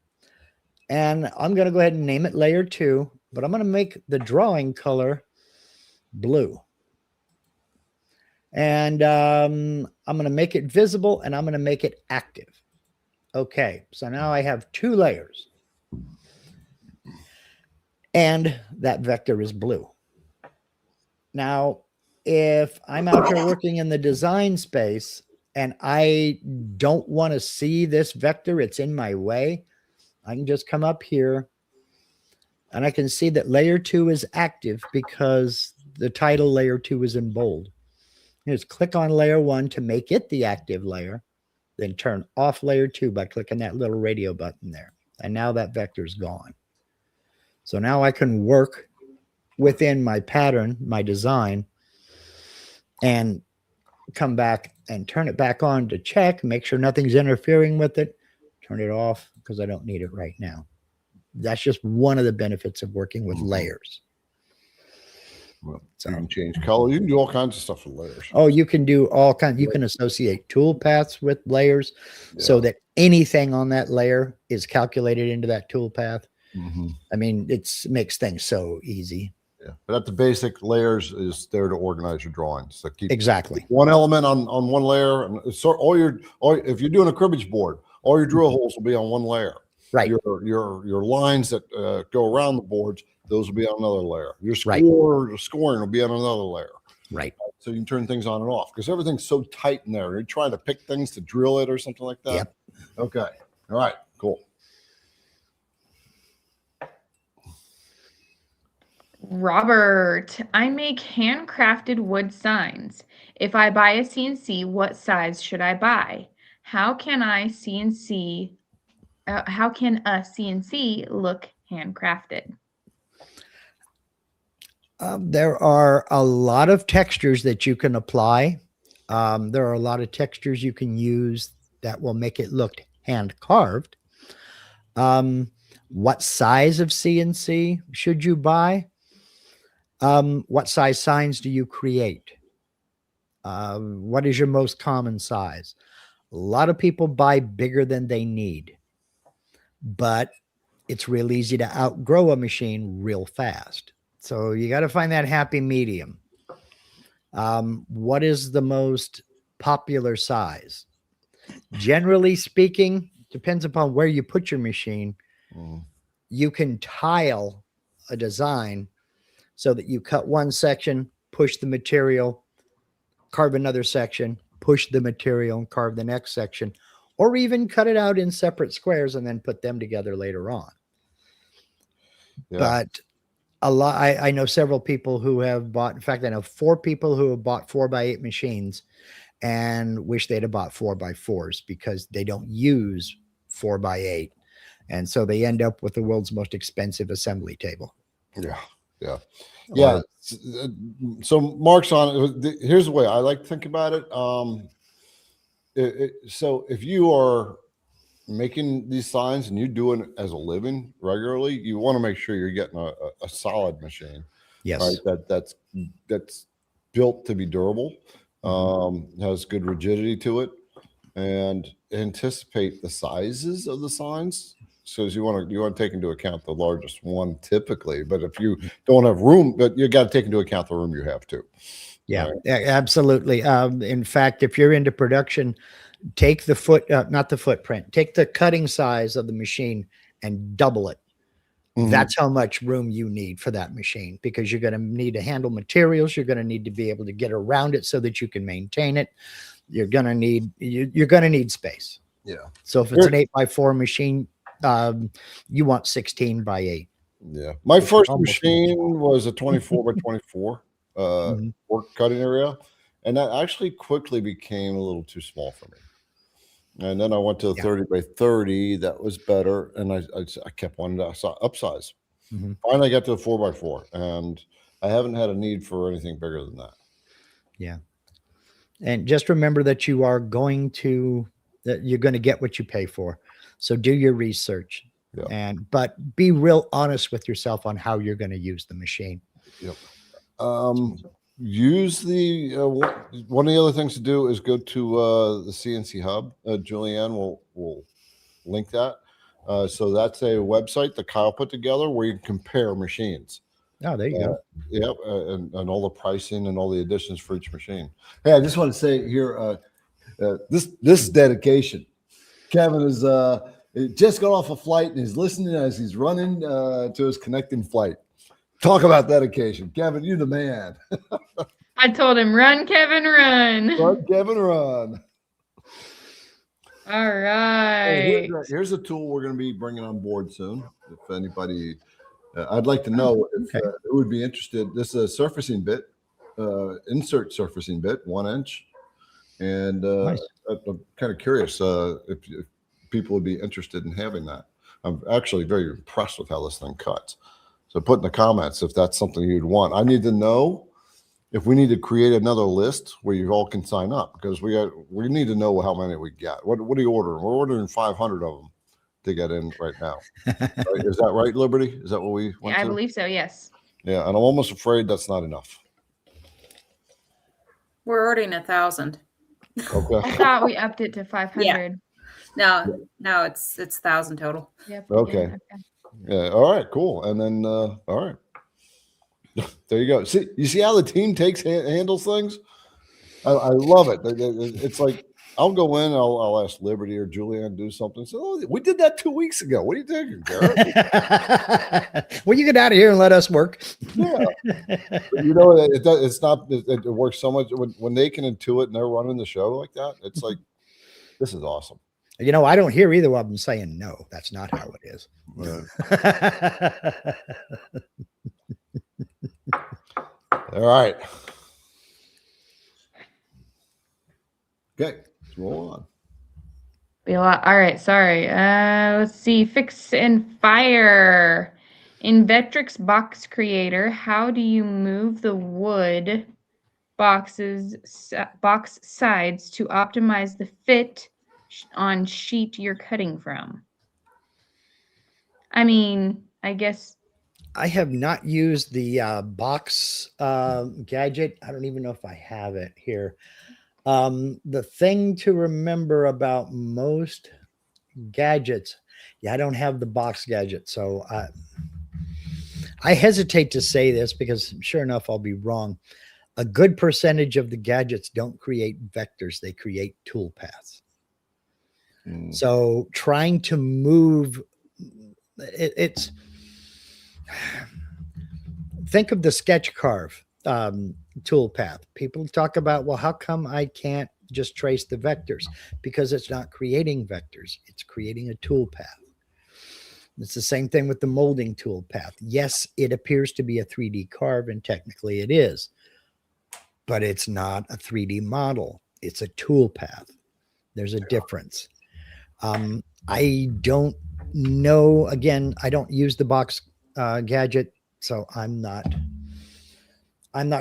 And I'm going to go ahead and name it layer 2, but I'm going to make the drawing color blue. And I'm going to make it visible, and I'm going to make it active. Okay, so now I have 2 layers. And that vector is blue. Now, if I'm out here working in the design space and I don't want to see this vector, it's in my way, I can just come up here and I can see that layer 2 is active because the title layer 2 is in bold. Just click on layer 1 to make it the active layer, then turn off layer 2 by clicking that little radio button there. And now that vector is gone. So now I can work within my pattern, my design, and come back and turn it back on to check, make sure nothing's interfering with it, turn it off because I don't need it right now. That's just one of the benefits of working with layers. Well, so you can change color. You can do all kinds of stuff with layers. Oh, you can do all kinds. You can associate tool paths with layers so that anything on that layer is calculated into that tool path. I mean, it makes things so easy. Yeah, but at the basic, layers is there to organize your drawings. So keep one element on one layer, and so if you're doing a cribbage board, all your drill holes will be on one layer. Right. Your lines that go around the boards, those will be on another layer. Your scoring will be on another layer. Right. So you can turn things on and off because everything's so tight in there. You're trying to pick things to drill it or something like that. Yep. Okay. All right. Cool. Robert, I make handcrafted wood signs. If I buy a CNC, what size should I buy? How can a CNC look handcrafted? There are a lot of textures that you can apply. There are a lot of textures you can use that will make it look hand carved. What size of CNC should you buy? What size signs do you create? What is your most common size? A lot of people buy bigger than they need, but it's real easy to outgrow a machine real fast. So you got to find that happy medium. What is the most popular size? Generally speaking, depends upon where you put your machine. You can tile a design so that you cut one section, push the material, carve another section, push the material and carve the next section, or even cut it out in separate squares and then put them together later on. Yeah. But I know several people who have bought, in fact, I know 4 people who have bought 4x8 machines and wish they'd have bought 4x4s because they don't use 4x8. And so they end up with the world's most expensive assembly table. Yeah. Yeah. Yeah. So Mark's on. Here's the way I like to think about it. So if you are making these signs and you do it as a living regularly, you want to make sure you're getting a solid machine. Yes. Right? That's built to be durable, has good rigidity to it, and anticipate the sizes of the signs. So you want to take into account the largest one typically, but if you don't have room, but you got to take into account the room you have too. Yeah, right? Absolutely. In fact, if you're into production, take the not the footprint, take the cutting size of the machine and double it. That's how much room you need for that machine, because you're going to need to handle materials. You're going to need to be able to get around it so that you can maintain it. You're going to need space. Yeah. So if it's an 8x4 machine, you want 16x8. Yeah. My first machine was a 24x24 work cutting area. And that actually quickly became a little too small for me. And then I went to a 30x30. That was better. And I kept wanting to upsize. Finally, I got to a 4x4. And I haven't had a need for anything bigger than that. Yeah. And just remember that you're going to get what you pay for. So do your research. But be real honest with yourself on how you're going to use the machine. Yep. Use the one of the other things to do is go to the CNC Hub. Julianne will link that. So that's a website that Kyle put together where you can compare machines. Oh, there you go. Yep, and all the pricing and all the additions for each machine. Hey, I just want to say here, this is dedication. Kevin is just got off a flight and he's listening as he's running to his connecting flight. Talk about dedication, Kevin. You the man. I told him, run, Kevin, run. Run, Kevin, run. All right. Here's a tool we're going to be bringing on board soon. If anybody, I'd like to know if who would be interested. This is a surfacing bit, insert surfacing bit, 1 inch. And Nice. I'm kind of curious if people would be interested in having that. I'm actually very impressed with how this thing cuts. So put in the comments if that's something you'd want. I need to know if we need to create another list where you all can sign up, because we need to know how many we got. What are you ordering? We're ordering 500 of them to get in right now. Right? Is that right, Liberty? Is that what we went I to? believe so, yes. Yeah, and I'm almost afraid that's not enough. We're ordering 1,000. Okay. I thought we upped it to 500. No, it's 1,000 total. Yep. Okay. Yeah. All right. Cool. And then, all right. There you go. See, you see how the team handles things? I love it. It's like I'll go in, I'll ask Liberty or Julianne to do something. So, oh, we did that 2 weeks ago. What are you thinking, Garrett? Well, you get out of here and let us work. Yeah. But you know, it's not. It works so much when they can intuit and they're running the show like that. It's like, this is awesome. You know, I don't hear either of them saying no. That's not how it is. All right. Okay, let's roll on. Be a lot. All right, sorry. Let's see. Fix and fire. In Vectric Box Creator, how do you move the wood box sides to optimize the fit on sheet you're cutting from? I mean, I guess I have not used the box gadget. I don't even know if I have it here. The thing to remember about most gadgets, I don't have the box gadget. So I hesitate to say this because sure enough, I'll be wrong. A good percentage of the gadgets don't create vectors. They create tool paths. So trying to move it's think of the sketch carve tool path. People talk about, well, how come I can't just trace the vectors? Because it's not creating vectors. It's creating a tool path. It's the same thing with the molding tool path. Yes, it appears to be a 3D carve, and technically it is, but it's not a 3D model. It's a tool path. There's a difference. I don't know. Again, I don't use the box gadget, so I'm not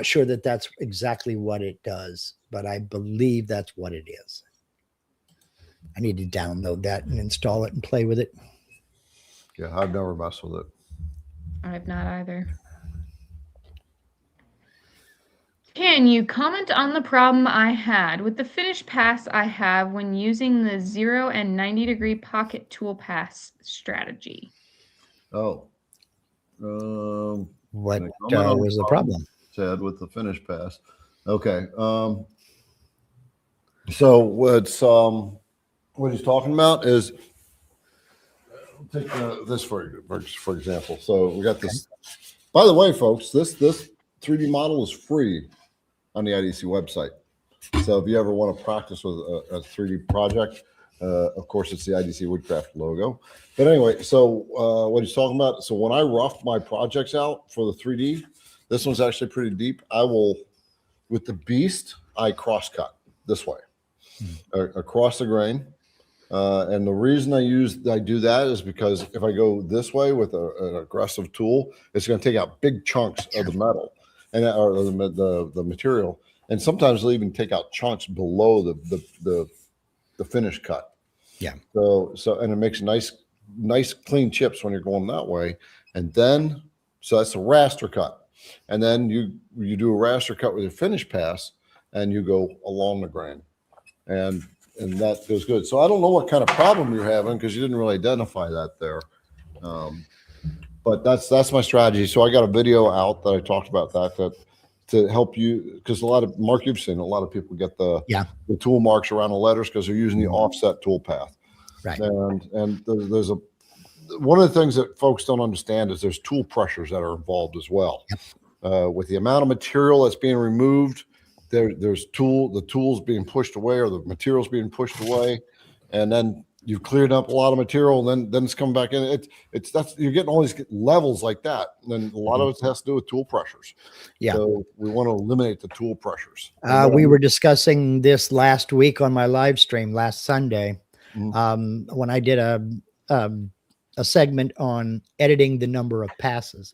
sure that that's exactly what it does, but I believe that's what it is. I need to download that and install it and play with it. Yeah, I've never messed with it. I've not either. Can you comment on the problem I had with the finish pass I have when using the 0 and 90-degree pocket tool pass strategy? Oh. What was the problem? Ted, with the finish pass. Okay. So what's what he's talking about is, take this for example. So we got this. By the way, folks, this 3D model is free on the IDC website. So if you ever want to practice with a 3D project, of course, it's the IDC Woodcraft logo. But anyway, so what he's talking about, so when I rough my projects out for the 3D, this one's actually pretty deep. I will, with the Beast, I cross cut this way, across the grain. And the reason I do that is because if I go this way with an aggressive tool, it's going to take out big chunks of the metal and or the material, and sometimes they'll even take out chunks below the finished cut. Yeah. So and it makes nice clean chips when you're going that way. And then so that's a raster cut, and then you do a raster cut with your finish pass, and you go along the grain. And that goes good. So I don't know what kind of problem you're having because you didn't really identify that there. But that's my strategy. So I got a video out that I talked about that to help you, because Mark, you've seen a lot of people get the tool marks around the letters because they're using the offset tool path. Right. And there's one of the things that folks don't understand is there's tool pressures that are involved as well. Yep. With the amount of material that's being removed, there's the tools being pushed away or the materials being pushed away, and then you've cleared up a lot of material, and then it's coming back in. You're getting all these levels like that, and then a lot of it has to do with tool pressures. Yeah. So we want to eliminate the tool pressures. We were discussing this last week on my live stream last Sunday, when I did a segment on editing the number of passes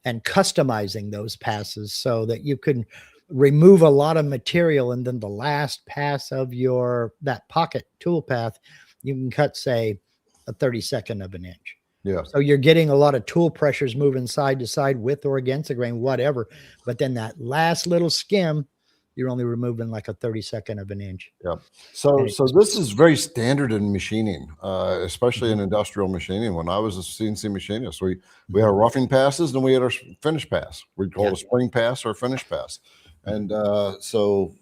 and customizing those passes so that you can remove a lot of material, and then the last pass of that pocket tool path, you can cut, say, a 32nd of an inch. Yeah. So you're getting a lot of tool pressures moving side to side with or against the grain, whatever. But then that last little skim, you're only removing like a 32nd of an inch. Yeah. So this is very standard in machining, especially in industrial machining. When I was a CNC machinist, we had our roughing passes, and we had our finish pass. We call it a spring pass or a finish pass. And so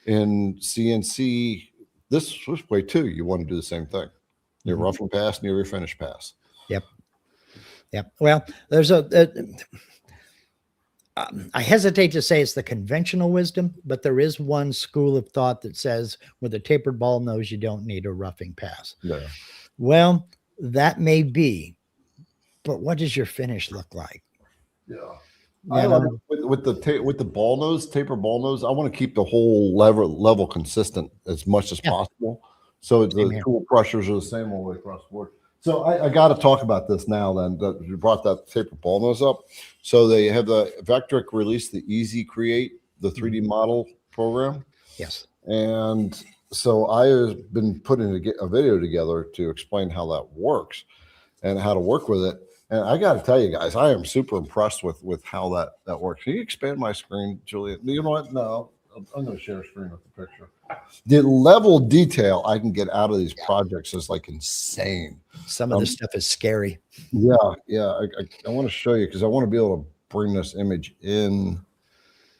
in CNC, this way too, you want to do the same thing. Your roughing pass and your finish pass. Yep. Well, there's I hesitate to say it's the conventional wisdom, but there is one school of thought that says with a tapered ball nose, you don't need a roughing pass. Yeah. Well, that may be, but what does your finish look like? Yeah. With the ball nose, taper ball nose, I want to keep the whole level consistent as much as possible. So the tool pressures are the same all the way across the board. So I got to talk about this now. Then that you brought that taper ball nose up. So they have the Vectric release the Easy Create, the 3D model program. Yes. And so I have been putting a video together to explain how that works and how to work with it. And I got to tell you guys, I am super impressed with how that works. Can you expand my screen, Julia? You know what? No, I'm going to share a screen with the picture. The level of detail I can get out of these projects is like insane. Some of this stuff is scary. Yeah. I want to show you because I want to be able to bring this image in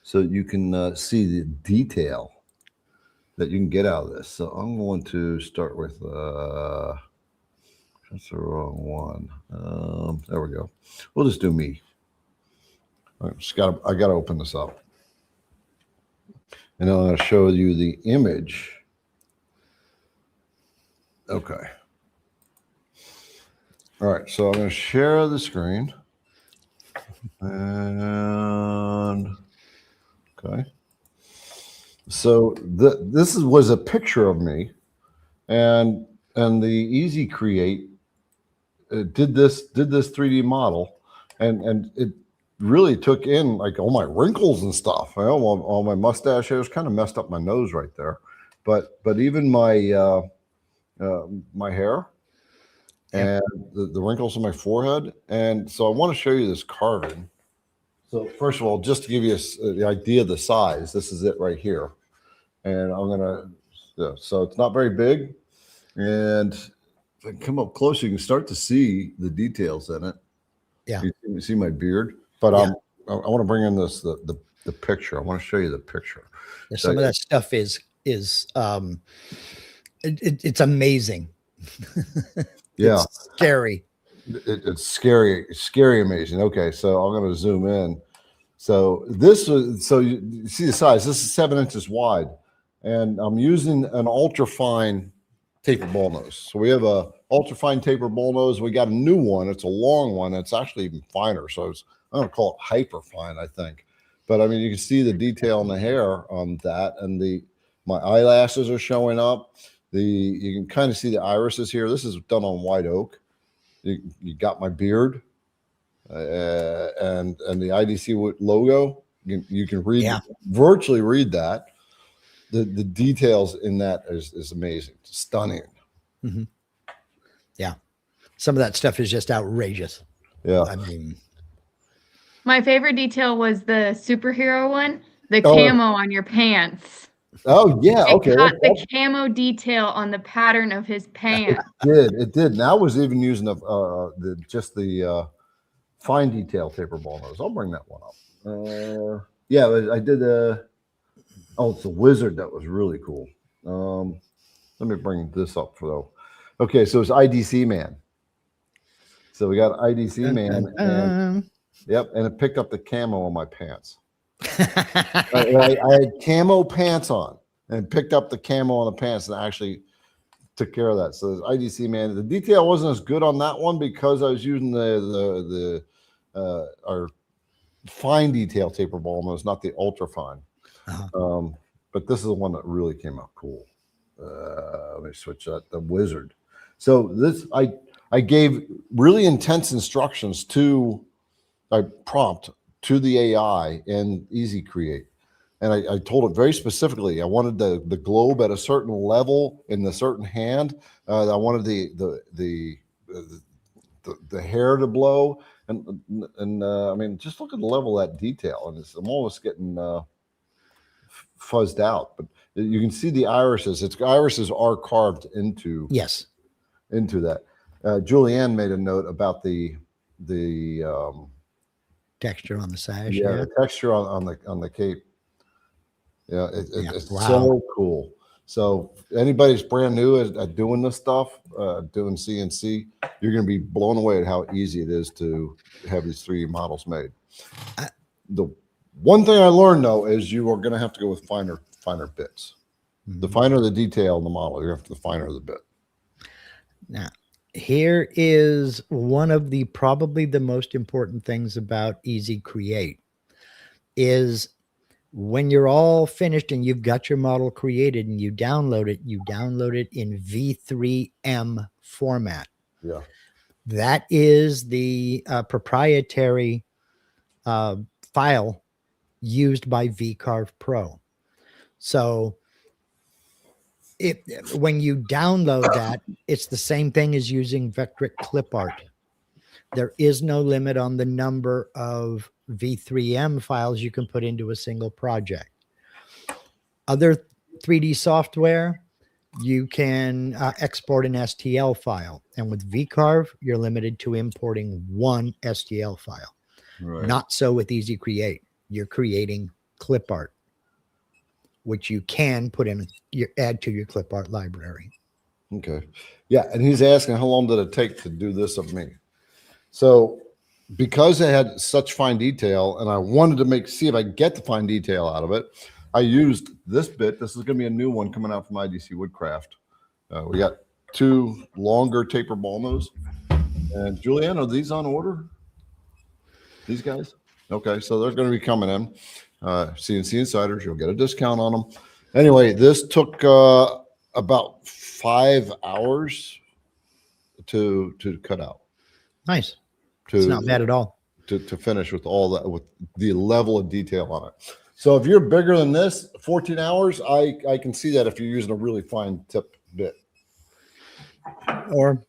so you can see the detail that you can get out of this. So I'm going to start with that's the wrong one. There we go. We'll just do me. I got to open this up. And I'm going to show you the image. Okay. All right. So I'm going to share the screen. And okay. So this was a picture of me, and the Easy Create did this 3D model, and it really took in like all my wrinkles and stuff. All my mustache hairs, kind of messed up my nose right there, but even my my hair and the wrinkles on my forehead. And so I want to show you this carving. So first of all, just to give you the idea of the size, this is it right here. And I'm gonna, so it's not very big, and if I come up close, you can start to see the details in it. Yeah, you see my beard. But I want to bring in the picture. I want to show you the picture. Some of that stuff is it's amazing. Yeah, it's scary. It's scary. It's scary, amazing. Okay, so I'm going to zoom in. So this was, so you see the size. This is 7 inches wide, and I'm using an ultra fine taper ball nose. So we have a ultra fine taper ball nose. We got a new one. It's a long one. It's actually even finer. So I'm going to call it hyper fine, I think. But I mean, you can see the detail in the hair on that, and my eyelashes are showing up. You can kind of see the irises here. This is done on white oak. You got my beard, and the IDC logo. You can read, virtually read that. The details in that is amazing, stunning. Mm-hmm. Yeah, some of that stuff is just outrageous. Yeah, I mean, my favorite detail was the superhero one, the camo on your pants. Oh yeah, It okay. caught the camo detail on the pattern of his pants. It did. And I was even using the fine detail taper ball nose. I'll bring that one up. Yeah, I did it's the wizard that was really cool. Let me bring this up though. Okay, so it's IDC Man. So we got IDC Man, and yep, and it picked up the camo on my pants. I had camo pants on and picked up the camo on the pants and actually took care of that. So IDC Man, the detail wasn't as good on that one because I was using our fine detail taper ball nose, not the ultra fine. But this is the one that really came out cool. Let me switch that. The wizard. So this I gave really intense instructions prompt to the AI in Easy Create. And I told it very specifically, I wanted the globe at a certain level in the certain hand. I wanted the hair to blow. And I mean, just look at the level of that detail. And I'm almost getting fuzzed out. But you can see the irises. Irises are carved into into that. Julianne made a note about the texture on the sash. Yeah, the texture on the cape. Yeah, it's wow. So cool. So anybody's brand new at doing this stuff, doing CNC, you're going to be blown away at how easy it is to have these 3D models made. The one thing I learned though is you are going to have to go with finer bits. The finer the detail in the model, you have to the finer the bit. Now, here is one of the probably the most important things about Easy Create is when you're all finished and you've got your model created and you download it in V3M format. Yeah. That is the proprietary file used by VCarve Pro. So when you download that, it's the same thing as using Vectric clip art. There is no limit on the number of V3M files you can put into a single project. Other 3D software, you can export an STL file. And with VCarve, you're limited to importing one STL file. Right. Not so with Easy Create. You're creating clip art, which you can put in, add to your clip art library. Okay. Yeah. And he's asking, how long did it take to do this of me? So because it had such fine detail and I wanted to see if I get the fine detail out of it, I used this bit. This is going to be a new one coming out from IDC Woodcraft. We got 2 longer taper ball nose. And Julianne, are these on order? These guys? Okay. So they're going to be coming in. CNC Insiders, you'll get a discount on them. Anyway, this took about 5 hours to cut out. Nice. It's not bad at all. To finish with all that, with the level of detail on it. So if you're bigger than this, 14 hours, I can see that if you're using a really fine tip bit. Or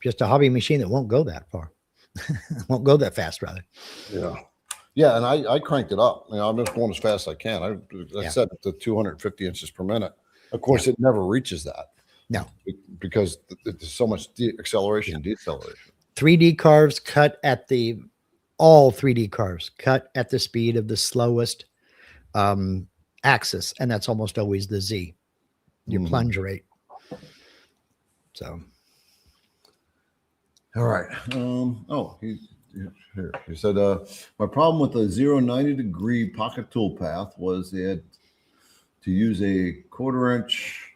just a hobby machine that won't go that far. Won't go that fast, rather. Yeah. Yeah, and I cranked it up. You know, I'm just going as fast as I can. I set it to 250 inches per minute. Of course, it never reaches that. No. Because there's so much acceleration and deceleration. 3D carves cut at all 3D carves cut at the speed of the slowest axis, and that's almost always the Z, your plunge rate. So. All right. Here. He said, my problem with the 0-90-degree pocket tool path was they had to use a 1/4 inch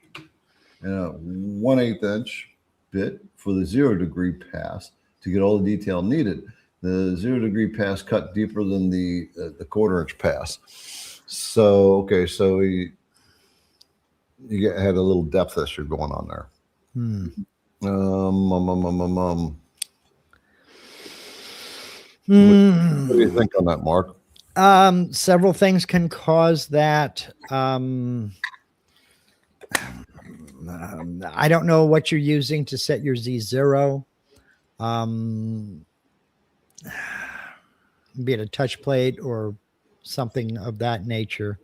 and a 1/8 inch bit for the 0-degree pass to get all the detail needed. The 0-degree pass cut deeper than the 1/4 inch pass. So, okay, so you had a little depth issue going on there. What do you think on that, Mark? Several things can cause that. I don't know what you're using to set your Z0. Be it a touch plate or something of that nature.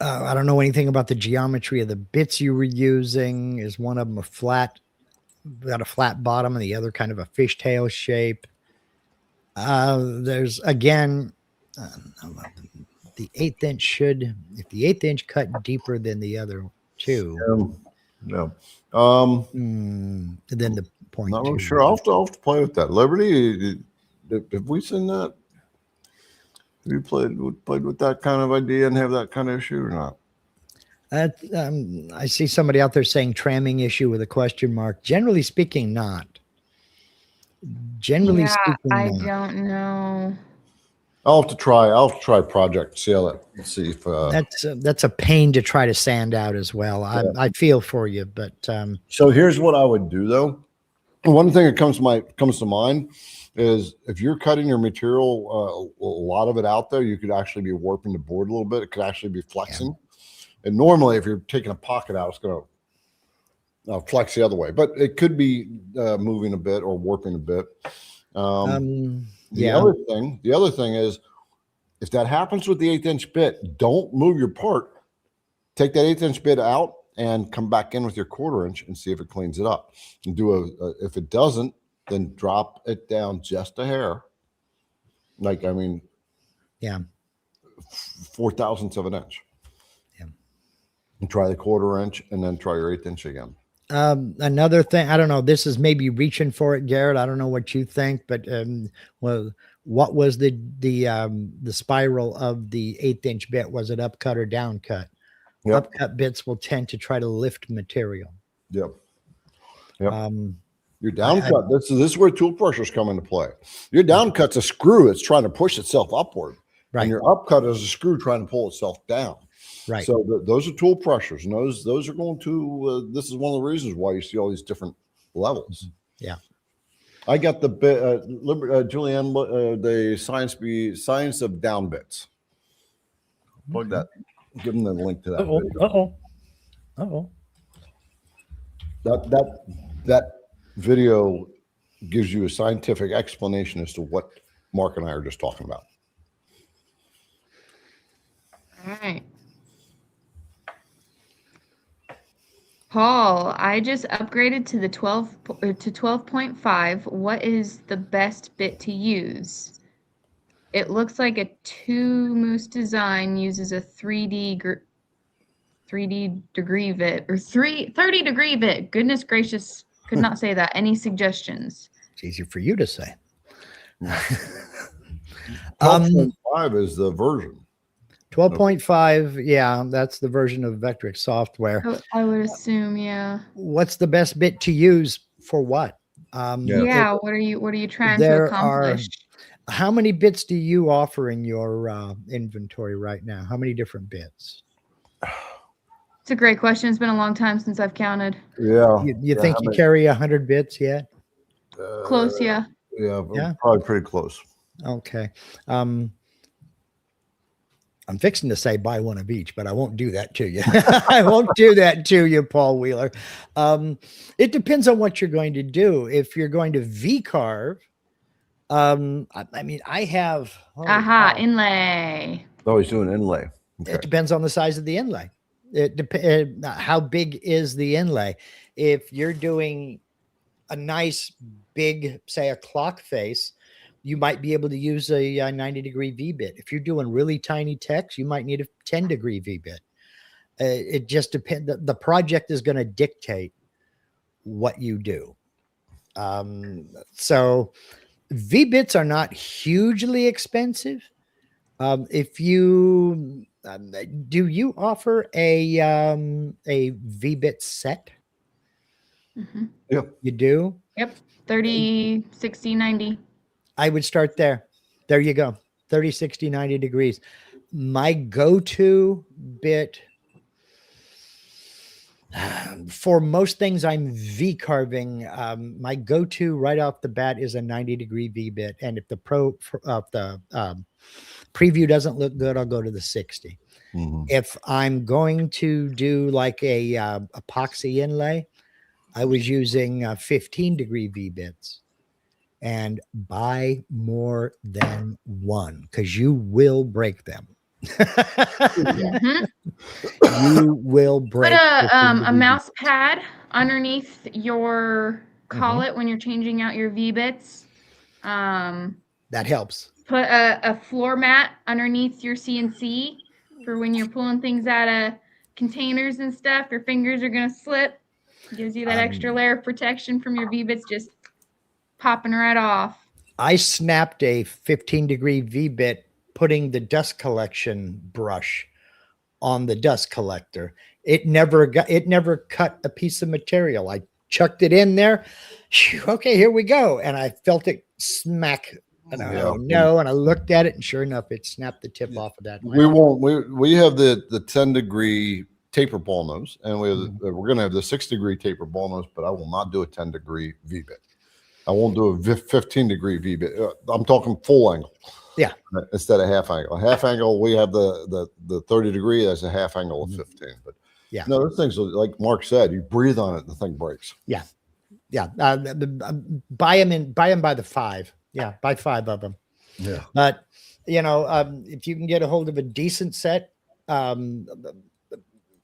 I don't know anything about the geometry of the bits you were using. Is one of them got a flat bottom and the other kind of a fishtail shape? There's again, the 1/8 inch if the 1/8 inch cut deeper than the other two. No. Then the point. Not really sure. I'll have to play with that. Liberty, have we seen that? Have you played with that kind of idea and have that kind of issue or not? I see somebody out there saying tramming issue with a question mark. Generally speaking, not. Generally speaking, I don't know. I'll have to try project. See how that. See if that's a pain to try to sand out as well. Yeah. I feel for you, but so here's what I would do though. One thing that comes to mind is if you're cutting your material, a lot of it out there, you could actually be warping the board a little bit. It could actually be flexing. Yeah. And normally, if you're taking a pocket out, it's going to flex the other way. But it could be moving a bit or warping a bit. The other thing is, if that happens with the 1/8 inch bit, don't move your part. Take that 1/8 inch bit out and come back in with your 1/4 inch and see if it cleans it up. And if it doesn't, then drop it down just a hair. 0.4 of an inch. Yeah. And try the 1/4 inch and then try your 1/8 inch again. Another thing, I don't know, this is maybe reaching for it, Garrett. I don't know what you think, but what was the spiral of the 1/8 inch bit? Was it upcut or down cut? Yep. Upcut bits will tend to try to lift material. Yep. Your down cut, this is where tool pressures come into play. Your down cut's a screw that's trying to push itself upward. Right. And your upcut is a screw trying to pull itself down. Right. So those are tool pressures, and those are going to. This is one of the reasons why you see all these different levels. Yeah. I got the bit, Julianne, the science of down bits. Plug that. Give them the link to that. That video gives you a scientific explanation as to what Mark and I are just talking about. All right. Paul, I just upgraded to the 12.5. What is the best bit to use? It looks like a 2 moose design uses a 3D degree bit or 30 degree bit. Goodness gracious, could not say that. Any suggestions? It's easier for you to say. 12.5 is the version. 12.5, yeah, that's the version of Vectric software. I would assume, yeah. What's the best bit to use for what? What are you trying to accomplish? How many bits do you offer in your inventory right now? How many different bits? It's a great question. It's been a long time since I've counted. Yeah. You think you carry 100 bits yet? Close, yeah. Yeah, probably pretty close. Okay. I'm fixing to say buy one of each, but I won't do that to you. I won't do that to you, Paul Wheeler. It depends on what you're going to do. If you're going to VCarve, I have inlay. Oh, he's doing inlay. Okay. It depends on the size of the inlay. It depends how big is the inlay. If you're doing a nice big, say a clock face, you might be able to use a 90 degree V bit. If you're doing really tiny text, you might need a 10 degree V bit. It just depends. The project is going to dictate what you do. So V bits are not hugely expensive. If you do you offer a V bit set? Mm-hmm. Yep. You do? Yep. 30, 60, 90. I would start there. There you go. 30, 60, 90 degrees. My go-to bit for most things I'm V carving, my go-to right off the bat is a 90 degree V bit. And if the preview doesn't look good, I'll go to the 60. Mm-hmm. If I'm going to do like a epoxy inlay, I was using 15 degree V bits. And buy more than one because you will break them. Mhm. You will break. Put the a 50 mouse pad underneath your collet Mm-hmm. when you're changing out your V-bits. That helps. Put a floor mat underneath your CNC for when you're pulling things out of containers and stuff. Your fingers are going to slip. Gives you that extra layer of protection from your V-bits just popping right off. I snapped a 15-degree V-bit putting the dust collection brush on the dust collector. It never cut a piece of material. I chucked it in there. Okay, here we go. And I felt it smack. And and I looked at it, and sure enough, it snapped the tip off of that. We have the 10-degree taper ball nose, and we're going to have the 6-degree taper ball nose, but I will not do a 10-degree V-bit. I won't do a 15-degree V-bit. I'm talking full angle. Yeah. Instead of half angle. Half angle, we have the 30-degree as a half angle of 15. But yeah, no, those things, like Mark said, you breathe on it, the thing breaks. Yeah. Yeah. Buy them by the 5. Yeah. Buy 5 of them. Yeah. But, if you can get a hold of a decent set,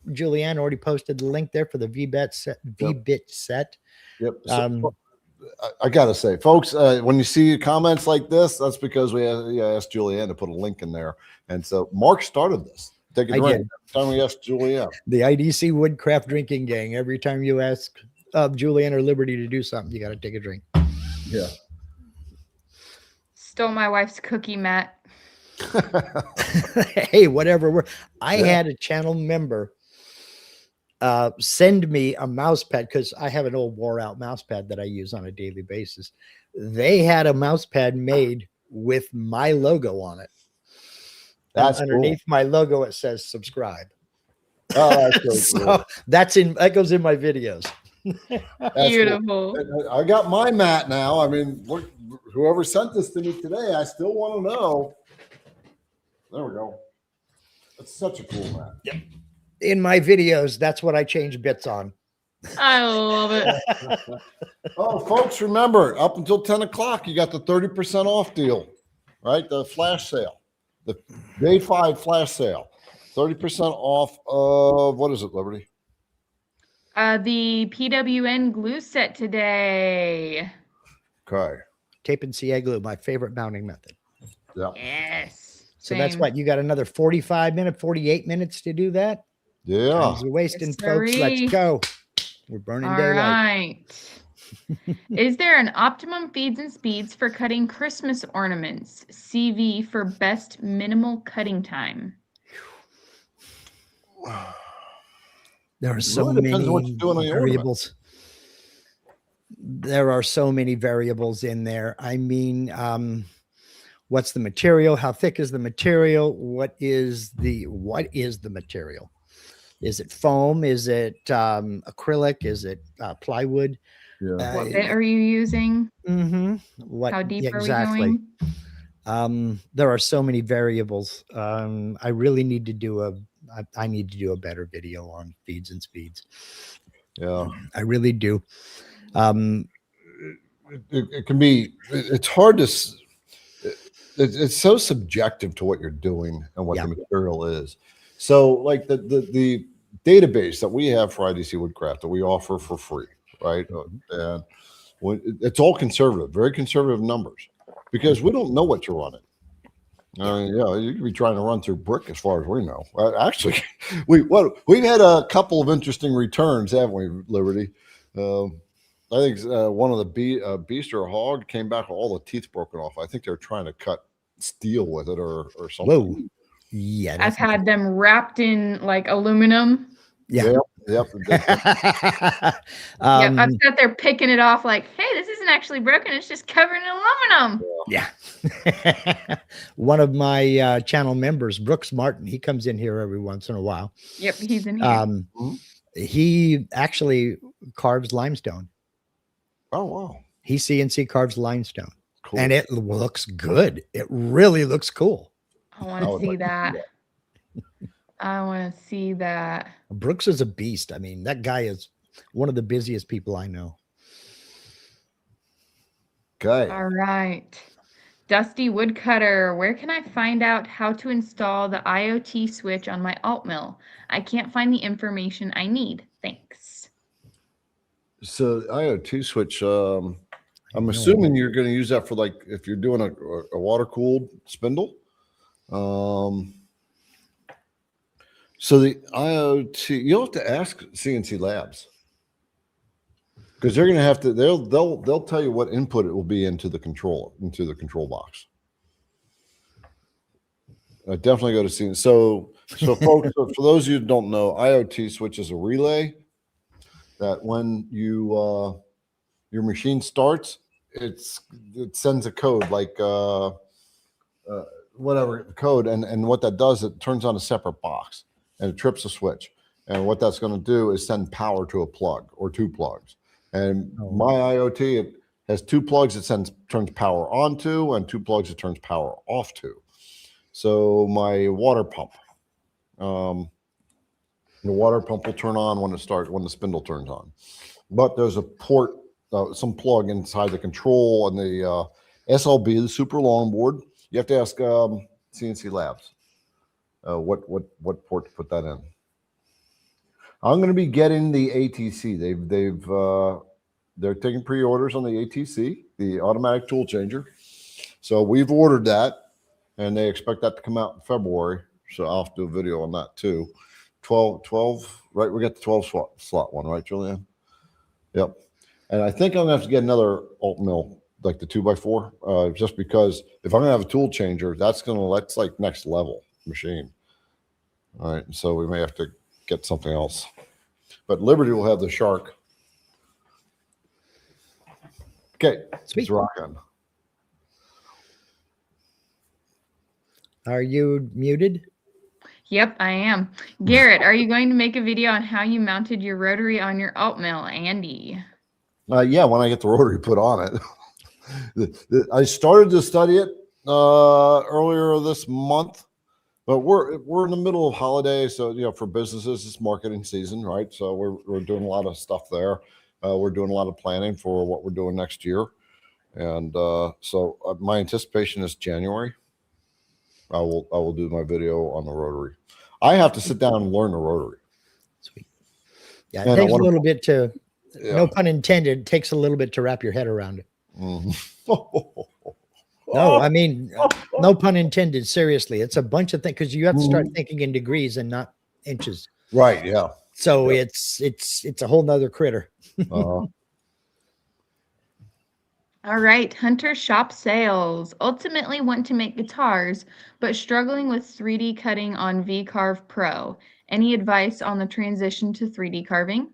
Julianne already posted the link there for the V-bit set. Yep. So, I gotta say, folks, when you see comments like this, that's because we asked Julianne to put a link in there, and so Mark started this. Take a drink. Every time we asked Julianne, the IDC Woodcraft drinking gang. Every time you ask Julianne or Liberty to do something, you got to take a drink. Yeah. Stole my wife's cookie mat. Hey, whatever. I had a channel member send me a mouse pad because I have an old wore out mouse pad that I use on a daily basis. They had a mouse pad made with my logo on it. That's underneath my logo. It says subscribe. Oh, that's cool. That goes in my videos. Beautiful. Cool. I got my mat now. I mean, whoever sent this to me today, I still want to know. There we go. That's such a cool mat. Yep. In my videos, that's what I change bits on. I love it. Oh, folks, remember, up until 10 o'clock, you got the 30% off deal, right? The flash sale, the day 5 flash sale, 30% off of, what is it, Liberty? The PWN glue set today. Okay. Tape and CA glue, my favorite mounting method. Yeah. Yes. So that's what you got another 48 minutes to do that. Yeah. We're wasting, folks. Let's go. We're burning daylight. All right. Is there an optimum feeds and speeds for cutting Christmas ornaments? CV for best minimal cutting time. There are so many variables. There are so many variables in there. I mean, what's the material? How thick is the material? What is the material? Is it foam? Is it acrylic? Is it plywood? Yeah. What bit are you using? Mm-hmm. How deep are we going? There are so many variables. I really need to do I need to do a better video on feeds and speeds. Yeah, I really do. It can be. It's hard to. It's so subjective to what you're doing and what the material is. So, like the database that we have for IDC Woodcraft that we offer for free, right? And it's all conservative, very conservative numbers, because we don't know what you're running. You could be trying to run through brick as far as we know. Actually, we've had a couple of interesting returns, haven't we, Liberty? I think one of the beast or a hog came back with all the teeth broken off. I think they're trying to cut steel with it or something. Whoa. Yeah. I've had them wrapped in like aluminum. Yeah. Yep. I've sat there picking it off like, hey, this isn't actually broken. It's just covered in aluminum. Yeah. One of my channel members, Brooks Martin, he comes in here every once in a while. Yep, he's in here. He actually carves limestone. Oh, wow. He CNC carves limestone. Cool. And it looks good. It really looks cool. I want to see that. I want to see that. Brooks is a beast. I mean, that guy is one of the busiest people I know. Okay. All right. Dusty Woodcutter, where can I find out how to install the IoT switch on my AltMill? I can't find the information I need. Thanks. So IoT switch, I'm assuming you're going to use that for like if you're doing a water cooled spindle. So the IoT, you'll have to ask CNC Labs because they're going to have to. They'll tell you what input it will be into the control box. Definitely go to CNC. So folks, for those of you who don't know, IoT switch is a relay that when you your machine starts, it sends a code like whatever code, and what that does, it turns on a separate box and it trips a switch. And what that's going to do is send power to a plug or two plugs. And my IoT, it has two plugs it turns power on to, and two plugs it turns power off to. So my water pump, the water pump will turn on when the spindle turns on. But there's a port, some plug inside the control and the SLB, the super long board. You have to ask CNC Labs what port to put that in. I'm going to be getting the ATC. They're taking pre-orders on the ATC, the automatic tool changer. So we've ordered that, and they expect that to come out in February. So I'll have to do a video on that too. 12, right? We got the 12 slot one, right, Julianne? Yep. And I think I'm gonna have to get another AltMill, like the 2x4, just because if I'm gonna have a tool changer, that's like next level machine. All right, so we may have to get something else. But Liberty will have the Shark. Okay, Sweet. it's rocking. Are you muted? Yep, I am. Garrett, are you going to make a video on how you mounted your rotary on your AltMill? Andy. Yeah, when I get the rotary put on it. I started to study it earlier this month, but we're in the middle of holiday, so for businesses it's marketing season, right? So we're doing a lot of stuff there. We're doing a lot of planning for what we're doing next year, and so my anticipation is January. I will do my video on the rotary. I have to sit down and learn the rotary. Sweet. Yeah, it takes a little bit to. Yeah. No pun intended. It takes a little bit to wrap your head around it. No, I mean, no pun intended. Seriously, it's a bunch of things because you have to start thinking in degrees and not inches. Right. Yeah. So it's a whole nother critter. All right, Hunter Shop Sales. Ultimately want to make guitars, but struggling with 3D cutting on VCarve Pro. Any advice on the transition to 3D carving?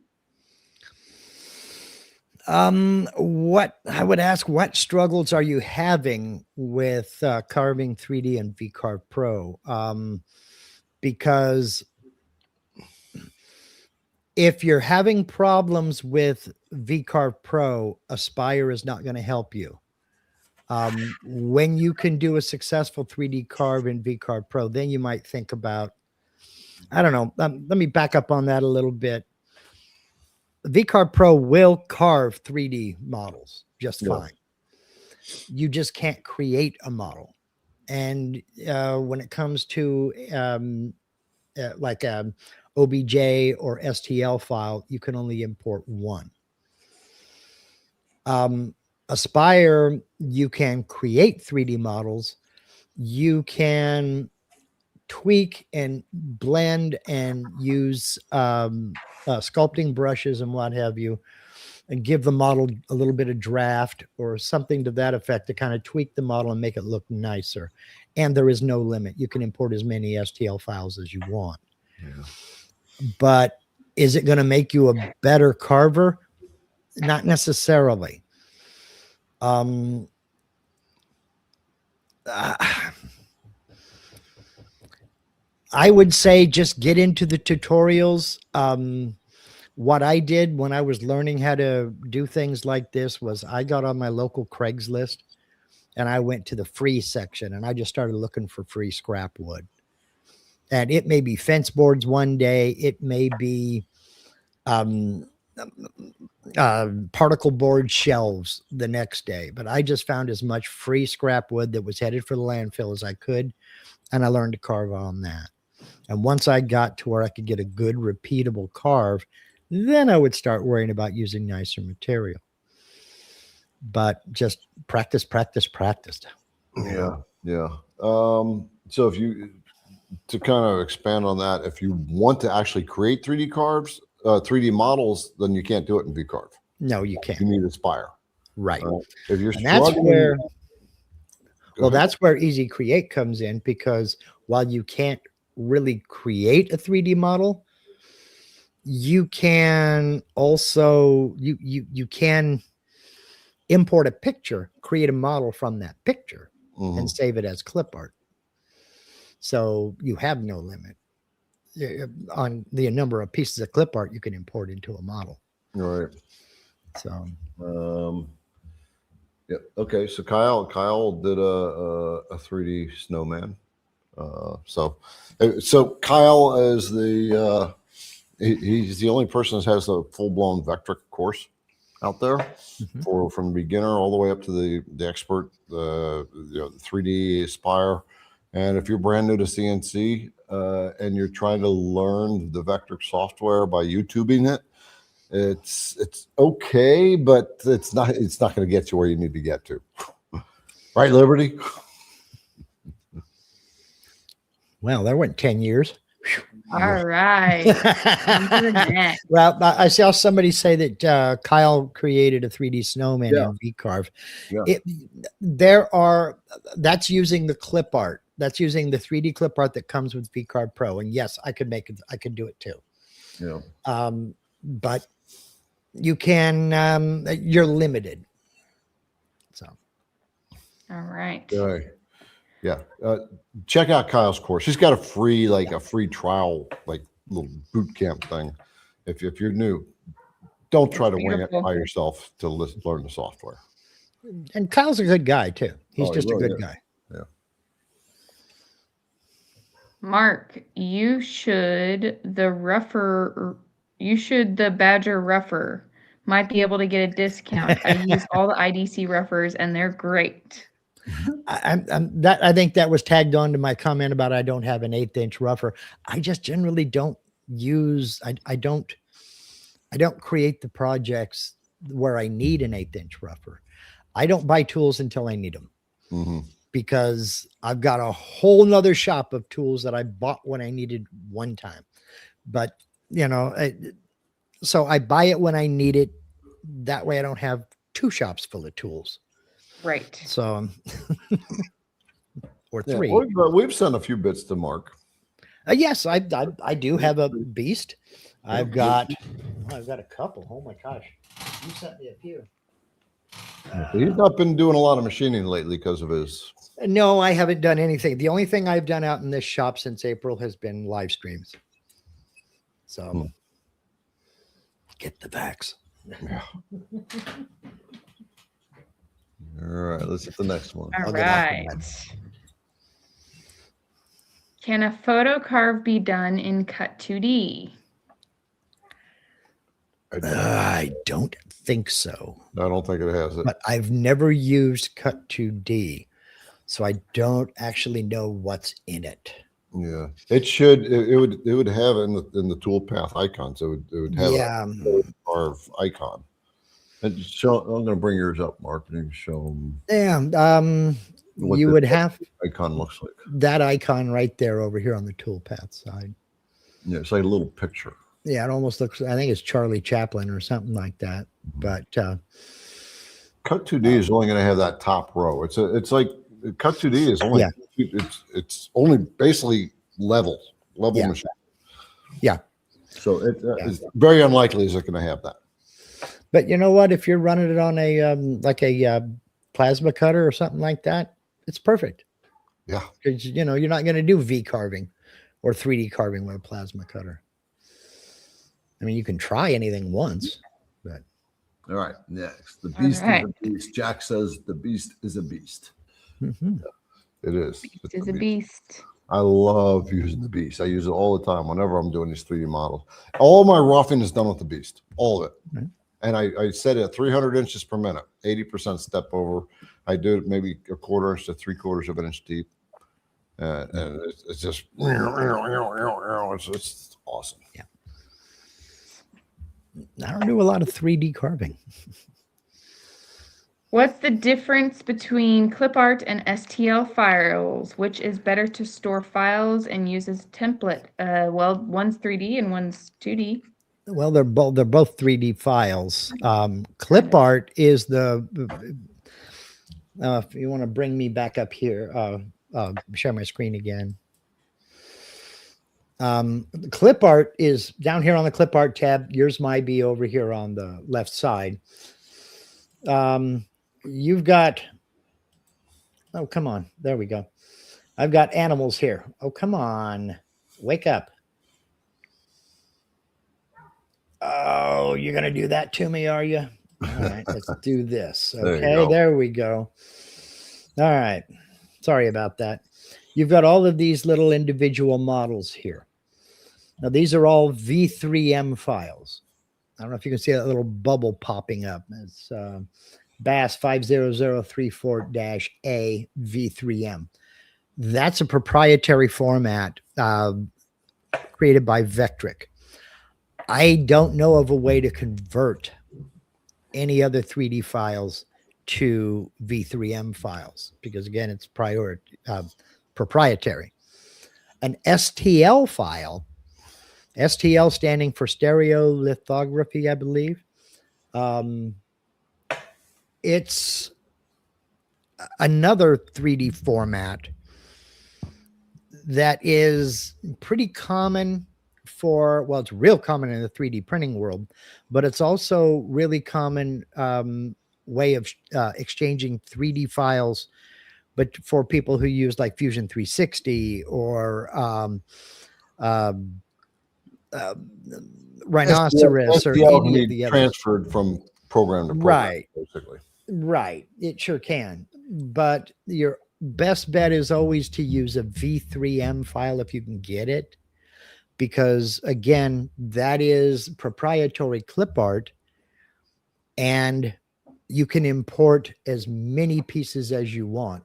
What I would ask, what struggles are you having with carving 3D and VCarve Pro? Because if you're having problems with VCarve Pro, Aspire is not going to help you. When you can do a successful 3D carve in VCarve Pro, then you might think about, I don't know, let me back up on that a little bit. VCarve Pro will carve 3D models just fine. You just can't create a model. And when it comes to like OBJ or STL file, you can only import one. Aspire, you can create 3D models. You can tweak and blend and use sculpting brushes and what have you, and give the model a little bit of draft or something to that effect to kind of tweak the model and make it look nicer. And there is no limit. You can import as many STL files as you want. Yeah. But is it going to make you a better carver? Not necessarily. I would say just get into the tutorials. What I did when I was learning how to do things like this was I got on my local Craigslist and I went to the free section and I just started looking for free scrap wood. And it may be fence boards one day. It may be particle board shelves the next day. But I just found as much free scrap wood that was headed for the landfill as I could, and I learned to carve on that. And once I got to where I could get a good repeatable carve, then I would start worrying about using nicer material. But just practice. Yeah. So if you, to kind of expand on that, if you want to actually create 3D carves, 3D models, then you can't do it in VCarve. No, you can't. You need Aspire. Right. If you're and that's struggling, where, well, that's where Easy Create comes in, because while you can't really create a 3D model, you can also, you can import a picture, create a model from that picture, and save it as clip art. So you have no limit on the number of pieces of clip art you can import into a model. Right. So, yeah. Okay. So Kyle did a 3D snowman. So Kyle is the, he's the only person that has a full-blown Vectric course out there from beginner all the way up to the expert, the 3D Aspire. And if you're brand new to CNC and you're trying to learn the Vectric software by YouTubing it, it's okay, but it's not going to get you where you need to get to. Right, Liberty? Well, that went 10 years. All right. Well, I saw somebody say that Kyle created a 3D snowman in VCarve. Yeah. That's using the clip art. That's using the 3D clip art that comes with VCarve Pro. And yes, I could make it. I could do it too. Yeah. But you can, you're limited. So. All right. Okay. Yeah. Check out Kyle's course. He's got a free trial, like little boot camp thing. If you're new, don't try to wing it by yourself to learn the software. And Kyle's a good guy too. He's just a good guy. Yeah. Mark, you should the Badger rougher might be able to get a discount. I use all the IDC roughers and they're great. I think that was tagged on to my comment about I don't have an 1/8 inch rougher. I just generally don't use, I don't create the projects where I need an 1/8 inch rougher. I don't buy tools until I need them, because I've got a whole nother shop of tools that I bought when I needed one time. But so I buy it when I need it. That way I don't have two shops full of tools. Right. So, or three. We've sent a few bits to Mark. Yes, I do have a beast. I've got a couple. Oh my gosh, you sent me a few. He's not been doing a lot of machining lately because of his. No, I haven't done anything. The only thing I've done out in this shop since April has been live streams. So, get the vax. Yeah. All right, let's hit the next one. All right. Can a photocarve be done in Cut 2D? I don't think so. I don't think it has it. But I've never used Cut 2D, so I don't actually know what's in it. Yeah, it should. It would have in the toolpath icons. It would have a carve icon. And show. I'm going to bring yours up, Mark, and show them. Yeah. You would have icon looks like that icon right there over here on the toolpath side. Yeah, it's like a little picture. Yeah, it almost looks. I think it's Charlie Chaplin or something like that. But Cut 2D is only going to have that top row. It's like Cut 2D is only it's only basically level machine. Yeah. So it's very unlikely is it going to have that. But you know what? If you're running it on a like a plasma cutter or something like that, it's perfect. Yeah. Because you're not going to do V carving or 3D carving with a plasma cutter. I mean, you can try anything once, but. All right. Next, the beast is a beast. Jack says the beast is a beast. Mm-hmm. It is. Beast is a beast. I love using the beast. I use it all the time whenever I'm doing these 3D models. All my roughing is done with the beast. All of it. Right. and I set it at 300 inches per minute, 80% step over. I do it maybe a 1/4 inch to 3/4 of an inch deep. And it's just, it's awesome. Yeah. I don't do a lot of 3D carving. What's the difference between clip art and STL files? Which is better to store files and use as a template? Well, one's 3D and one's 2D. Well, they're both 3D files. Clip art is the. If you want to bring me back up here, share my screen again. The clip art is down here on the clip art tab. Yours might be over here on the left side. You've got, oh, come on. There we go. I've got animals here. Oh, come on. Wake up. Oh, you're going to do that to me, are you? All right, let's do this. Okay, there we go. All right. Sorry about that. You've got all of these little individual models here. Now, these are all V3M files. I don't know if you can see that little bubble popping up. It's BAS 50034-A V3M. That's a proprietary format created by Vectric. I don't know of a way to convert any other 3D files to V3M files because, again, it's proprietary. An STL file, STL standing for stereolithography, I believe. It's another 3D format that is pretty common for, well, it's real common in the 3D printing world, but it's also really common way of exchanging 3D files, but for people who use like Fusion 360 or Rhinoceros or any of the others. Transferred from program to program, right, basically. Right, it sure can. But your best bet is always to use a V3M file if you can get it, because again, that is proprietary clip art, and you can import as many pieces as you want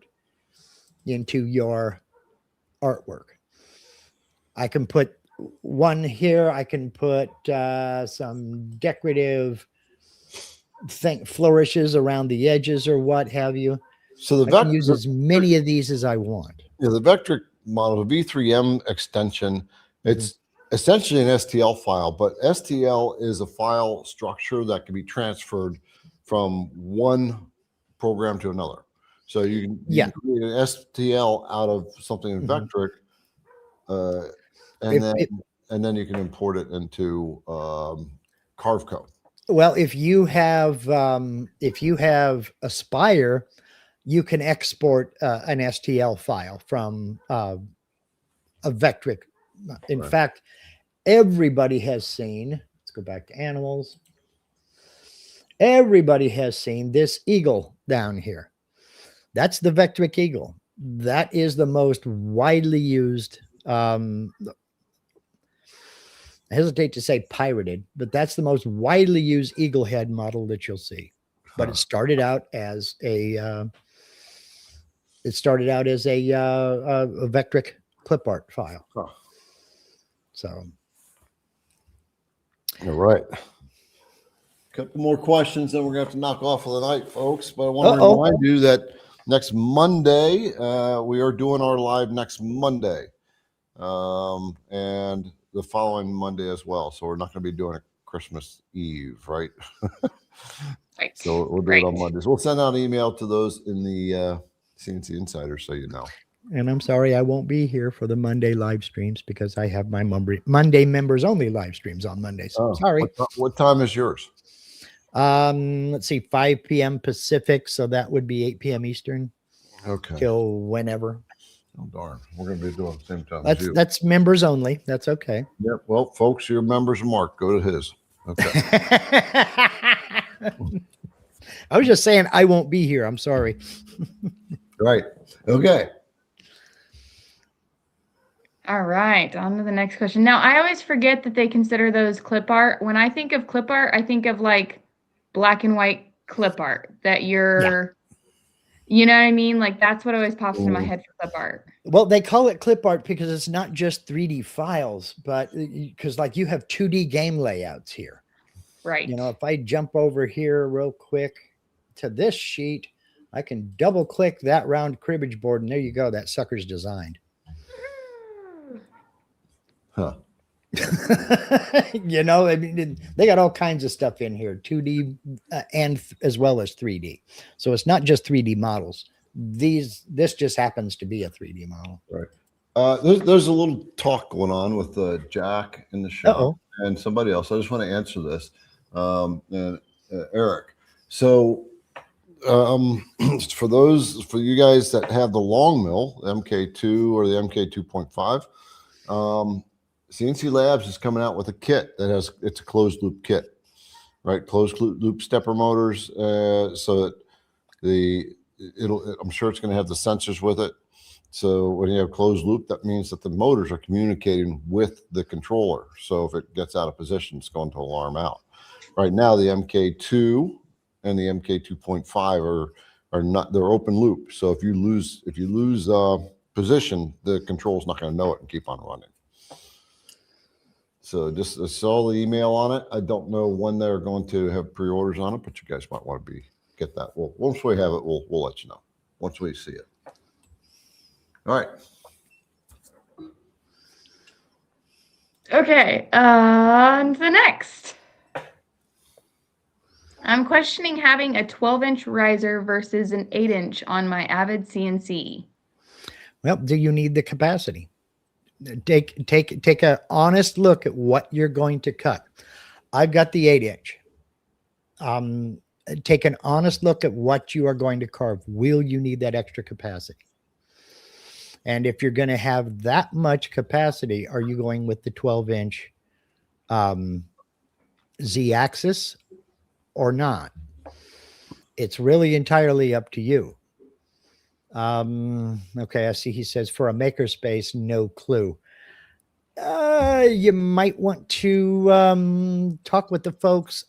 into your artwork. I can put one here. I can put some decorative flourishes around the edges or what have you. So I can use as many of these as I want. Yeah, the Vectric model, the V3M extension, it's essentially an STL file, but STL is a file structure that can be transferred from one program to another. So you can create an STL out of something in Vectric, and then you can import it into CARVECO. Well, if you have Aspire, you can export an STL file from a Vectric. In fact, everybody has seen, let's go back to animals. Everybody has seen this eagle down here. That's the Vectric eagle. That is the most widely used, I hesitate to say pirated, but that's the most widely used eagle head model that you'll see. But it started out as a Vectric clip art file. So, all right. Couple more questions, then we're gonna have to knock off for the night, folks. But I want to remind you that next Monday, we are doing our live next Monday, and the following Monday as well. So we're not going to be doing it Christmas Eve, right? Right. So we'll do it on Mondays. We'll send out an email to those in the CNC Insiders, so you know. And I'm sorry I won't be here for the Monday live streams because I have my Monday members only live streams on Mondays. So sorry. What time is yours? Let's see, 5 p.m. Pacific, so that would be 8 p.m. Eastern. Okay. Till whenever. Oh darn, we're going to be doing the same time. That's members only. That's okay. Yep. Well, folks, your members of Mark, go to his. Okay. I was just saying I won't be here. I'm sorry. Right. Okay. All right, on to the next question. Now, I always forget that they consider those clip art. When I think of clip art, I think of like black and white clip art that you're, you know what I mean? Like that's what always pops into my head for clip art. Well, they call it clip art because it's not just 3D files, but because like you have 2D game layouts here. Right. You know, if I jump over here real quick to this sheet, I can double click that round cribbage board, and there you go. That sucker's designed. Huh. You know, I mean, they got all kinds of stuff in here, 2D and as well as 3D. So it's not just 3D models. This just happens to be a 3D model. Right. There's a little talk going on with Jack in the show and somebody else. I just want to answer this. And Eric. So for you guys that have the long mill, MK2 or the MK2.5, CNC Labs is coming out with a kit that it's a closed loop kit, right? Closed loop stepper motors, so that I'm sure it's going to have the sensors with it. So when you have closed loop, that means that the motors are communicating with the controller. So if it gets out of position, it's going to alarm out. Right now, the MK2 and the MK2.5 are not, they're open loop. So if you lose position, the control's not going to know it and keep on running. So just I saw the email on it. I don't know when they're going to have pre-orders on it, but you guys might want to get that. Well, once we have it, we'll let you know once we see it. All right. Okay, on to the next. I'm questioning having a 12-inch riser versus an 8-inch on my Avid CNC. Well, do you need the capacity? Take an honest look at what you're going to cut. I've got the 8-inch. Take an honest look at what you are going to carve. Will you need that extra capacity? And if you're going to have that much capacity, are you going with the 12-inch Z-axis or not? It's really entirely up to you. Okay, I see he says for a makerspace, no clue. You might want to talk with the folks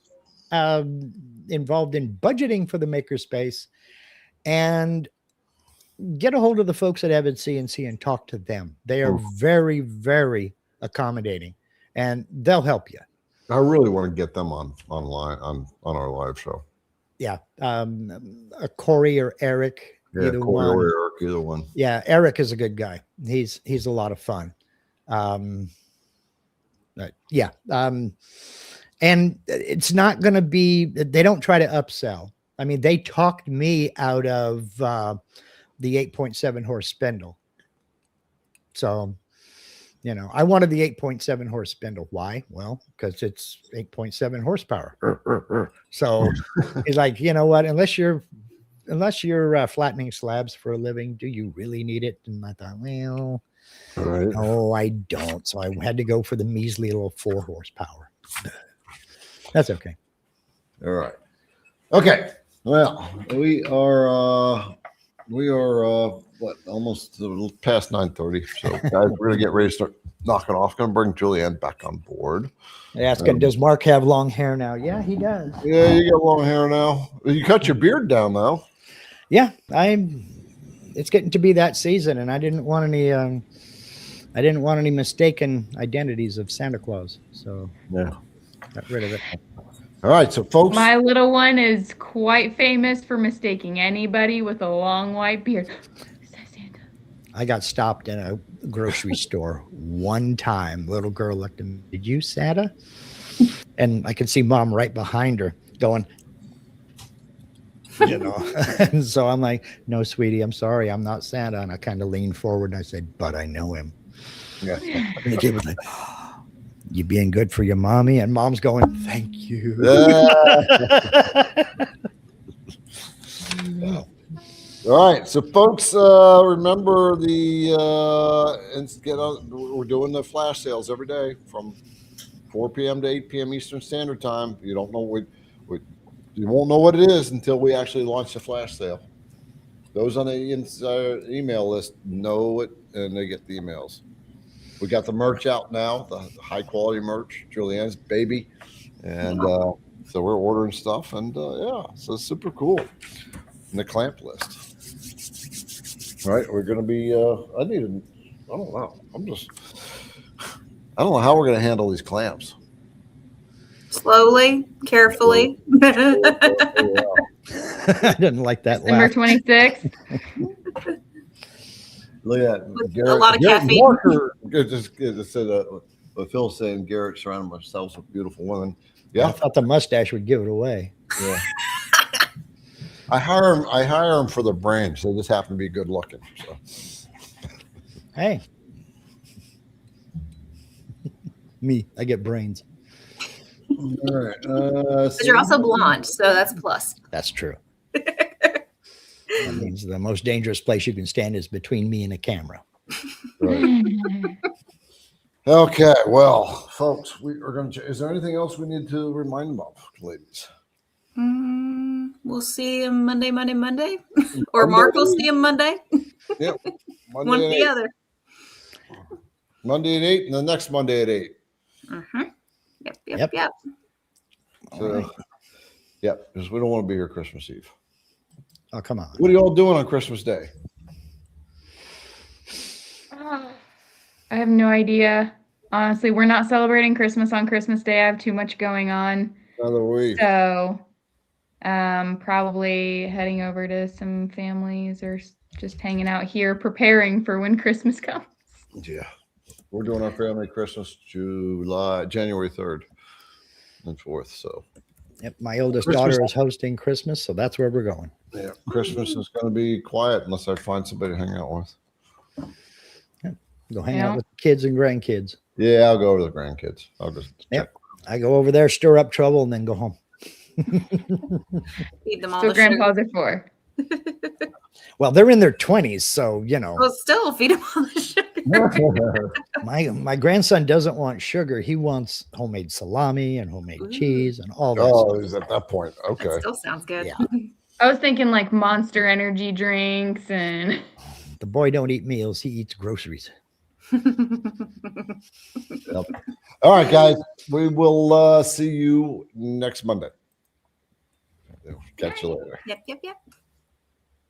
involved in budgeting for the makerspace and get a hold of the folks at Avid CNC and talk to them. They are very, very accommodating and they'll help you. I really want to get them online on our live show. Yeah. Corey or Eric. Yeah, either Corey one. or Eric, either one. Yeah, Eric is a good guy. He's a lot of fun. Yeah. And it's not going to be, they don't try to upsell. I mean, they talked me out of the 8.7 horse spindle. So, you know, I wanted the 8.7 horse spindle. Why? Well, because it's 8.7 horsepower. So it's like, you know what, unless you're flattening slabs for a living, do you really need it? And I thought, well, no, I don't. So I had to go for the measly little 4 horsepower. That's okay. All right. Okay. Well, we are what, almost past 9:30. So guys, we're gonna get ready to start knocking off. Gonna bring Julianne back on board. Asking, does Mark have long hair now? Yeah, he does. Yeah, you got long hair now. You cut your beard down now. Yeah, it's getting to be that season, and I didn't want any mistaken identities of Santa Claus. So yeah, got rid of it. All right, so folks, my little one is quite famous for mistaking anybody with a long white beard. Is that Santa? I got stopped in a grocery store one time. Little girl looked at me. Did you Santa? And I could see Mom right behind her going, you know. And so I'm like, no, sweetie, I'm sorry, I'm not Santa. And I kind of leaned forward and I said, but I know him. Yeah. And the kid was like, you being good for your mommy? And Mom's going, thank you. All right, so folks, remember we're doing the flash sales every day from 4 p.m. to 8 p.m. Eastern Standard Time. You don't know you won't know what it is until we actually launch the flash sale. Those on the email list know it, and they get the emails. We got the merch out now, the high quality merch, Julianne's baby, and So we're ordering stuff, and yeah, so it's super cool. And the clamp list. All right, we're gonna be. I don't know. I don't know how we're gonna handle these clamps. Slowly, carefully. I didn't like that December laugh. 26th. Look at Garrett. A lot of caffeine. Marker, just said what Phil's saying. Garrett surrounded myself with beautiful women. Yeah, I thought the mustache would give it away. yeah. I hire them for the brains. They just happen to be good looking. So. Hey, me, I get brains. All right. But you're also blonde, so that's a plus. That's true. That means the most dangerous place you can stand is between me and a camera. Right. Okay, well, folks, we are going to. Is there anything else we need to remind them of, ladies? We'll see him Monday, or Mark will see him Monday. Yep. One or the other. Monday at 8, and the next Monday at 8. Yep. So, yep, because we don't want to be here Christmas Eve. Oh, come on. What are you all doing on Christmas Day? I have no idea. Honestly, we're not celebrating Christmas on Christmas Day. I have too much going on. Another week. So, probably heading over to some families or just hanging out here, preparing for when Christmas comes. Yeah. We're doing our family Christmas January 3rd and 4th. So, yep, my oldest Christmas. daughter is hosting Christmas, so that's where we're going. yeah, Christmas is going to be quiet unless I find somebody to hang out with. Go hang out with the kids and grandkids. Yeah, I'll go over to the grandkids. I'll just check. I go over there, stir up trouble, and then go home. Feed them all So the sugar. grandpas are for. Well, they're in their 20s, so Well, still feed them all the sugar. my grandson doesn't want sugar. He wants homemade salami and homemade cheese and all that. Oh, he's at that point. Okay. That still sounds good. Yeah. I was thinking like Monster Energy drinks and. The boy don't eat meals; he eats groceries. Yep. All right, guys. We will see you next Monday. Catch you later. Yep.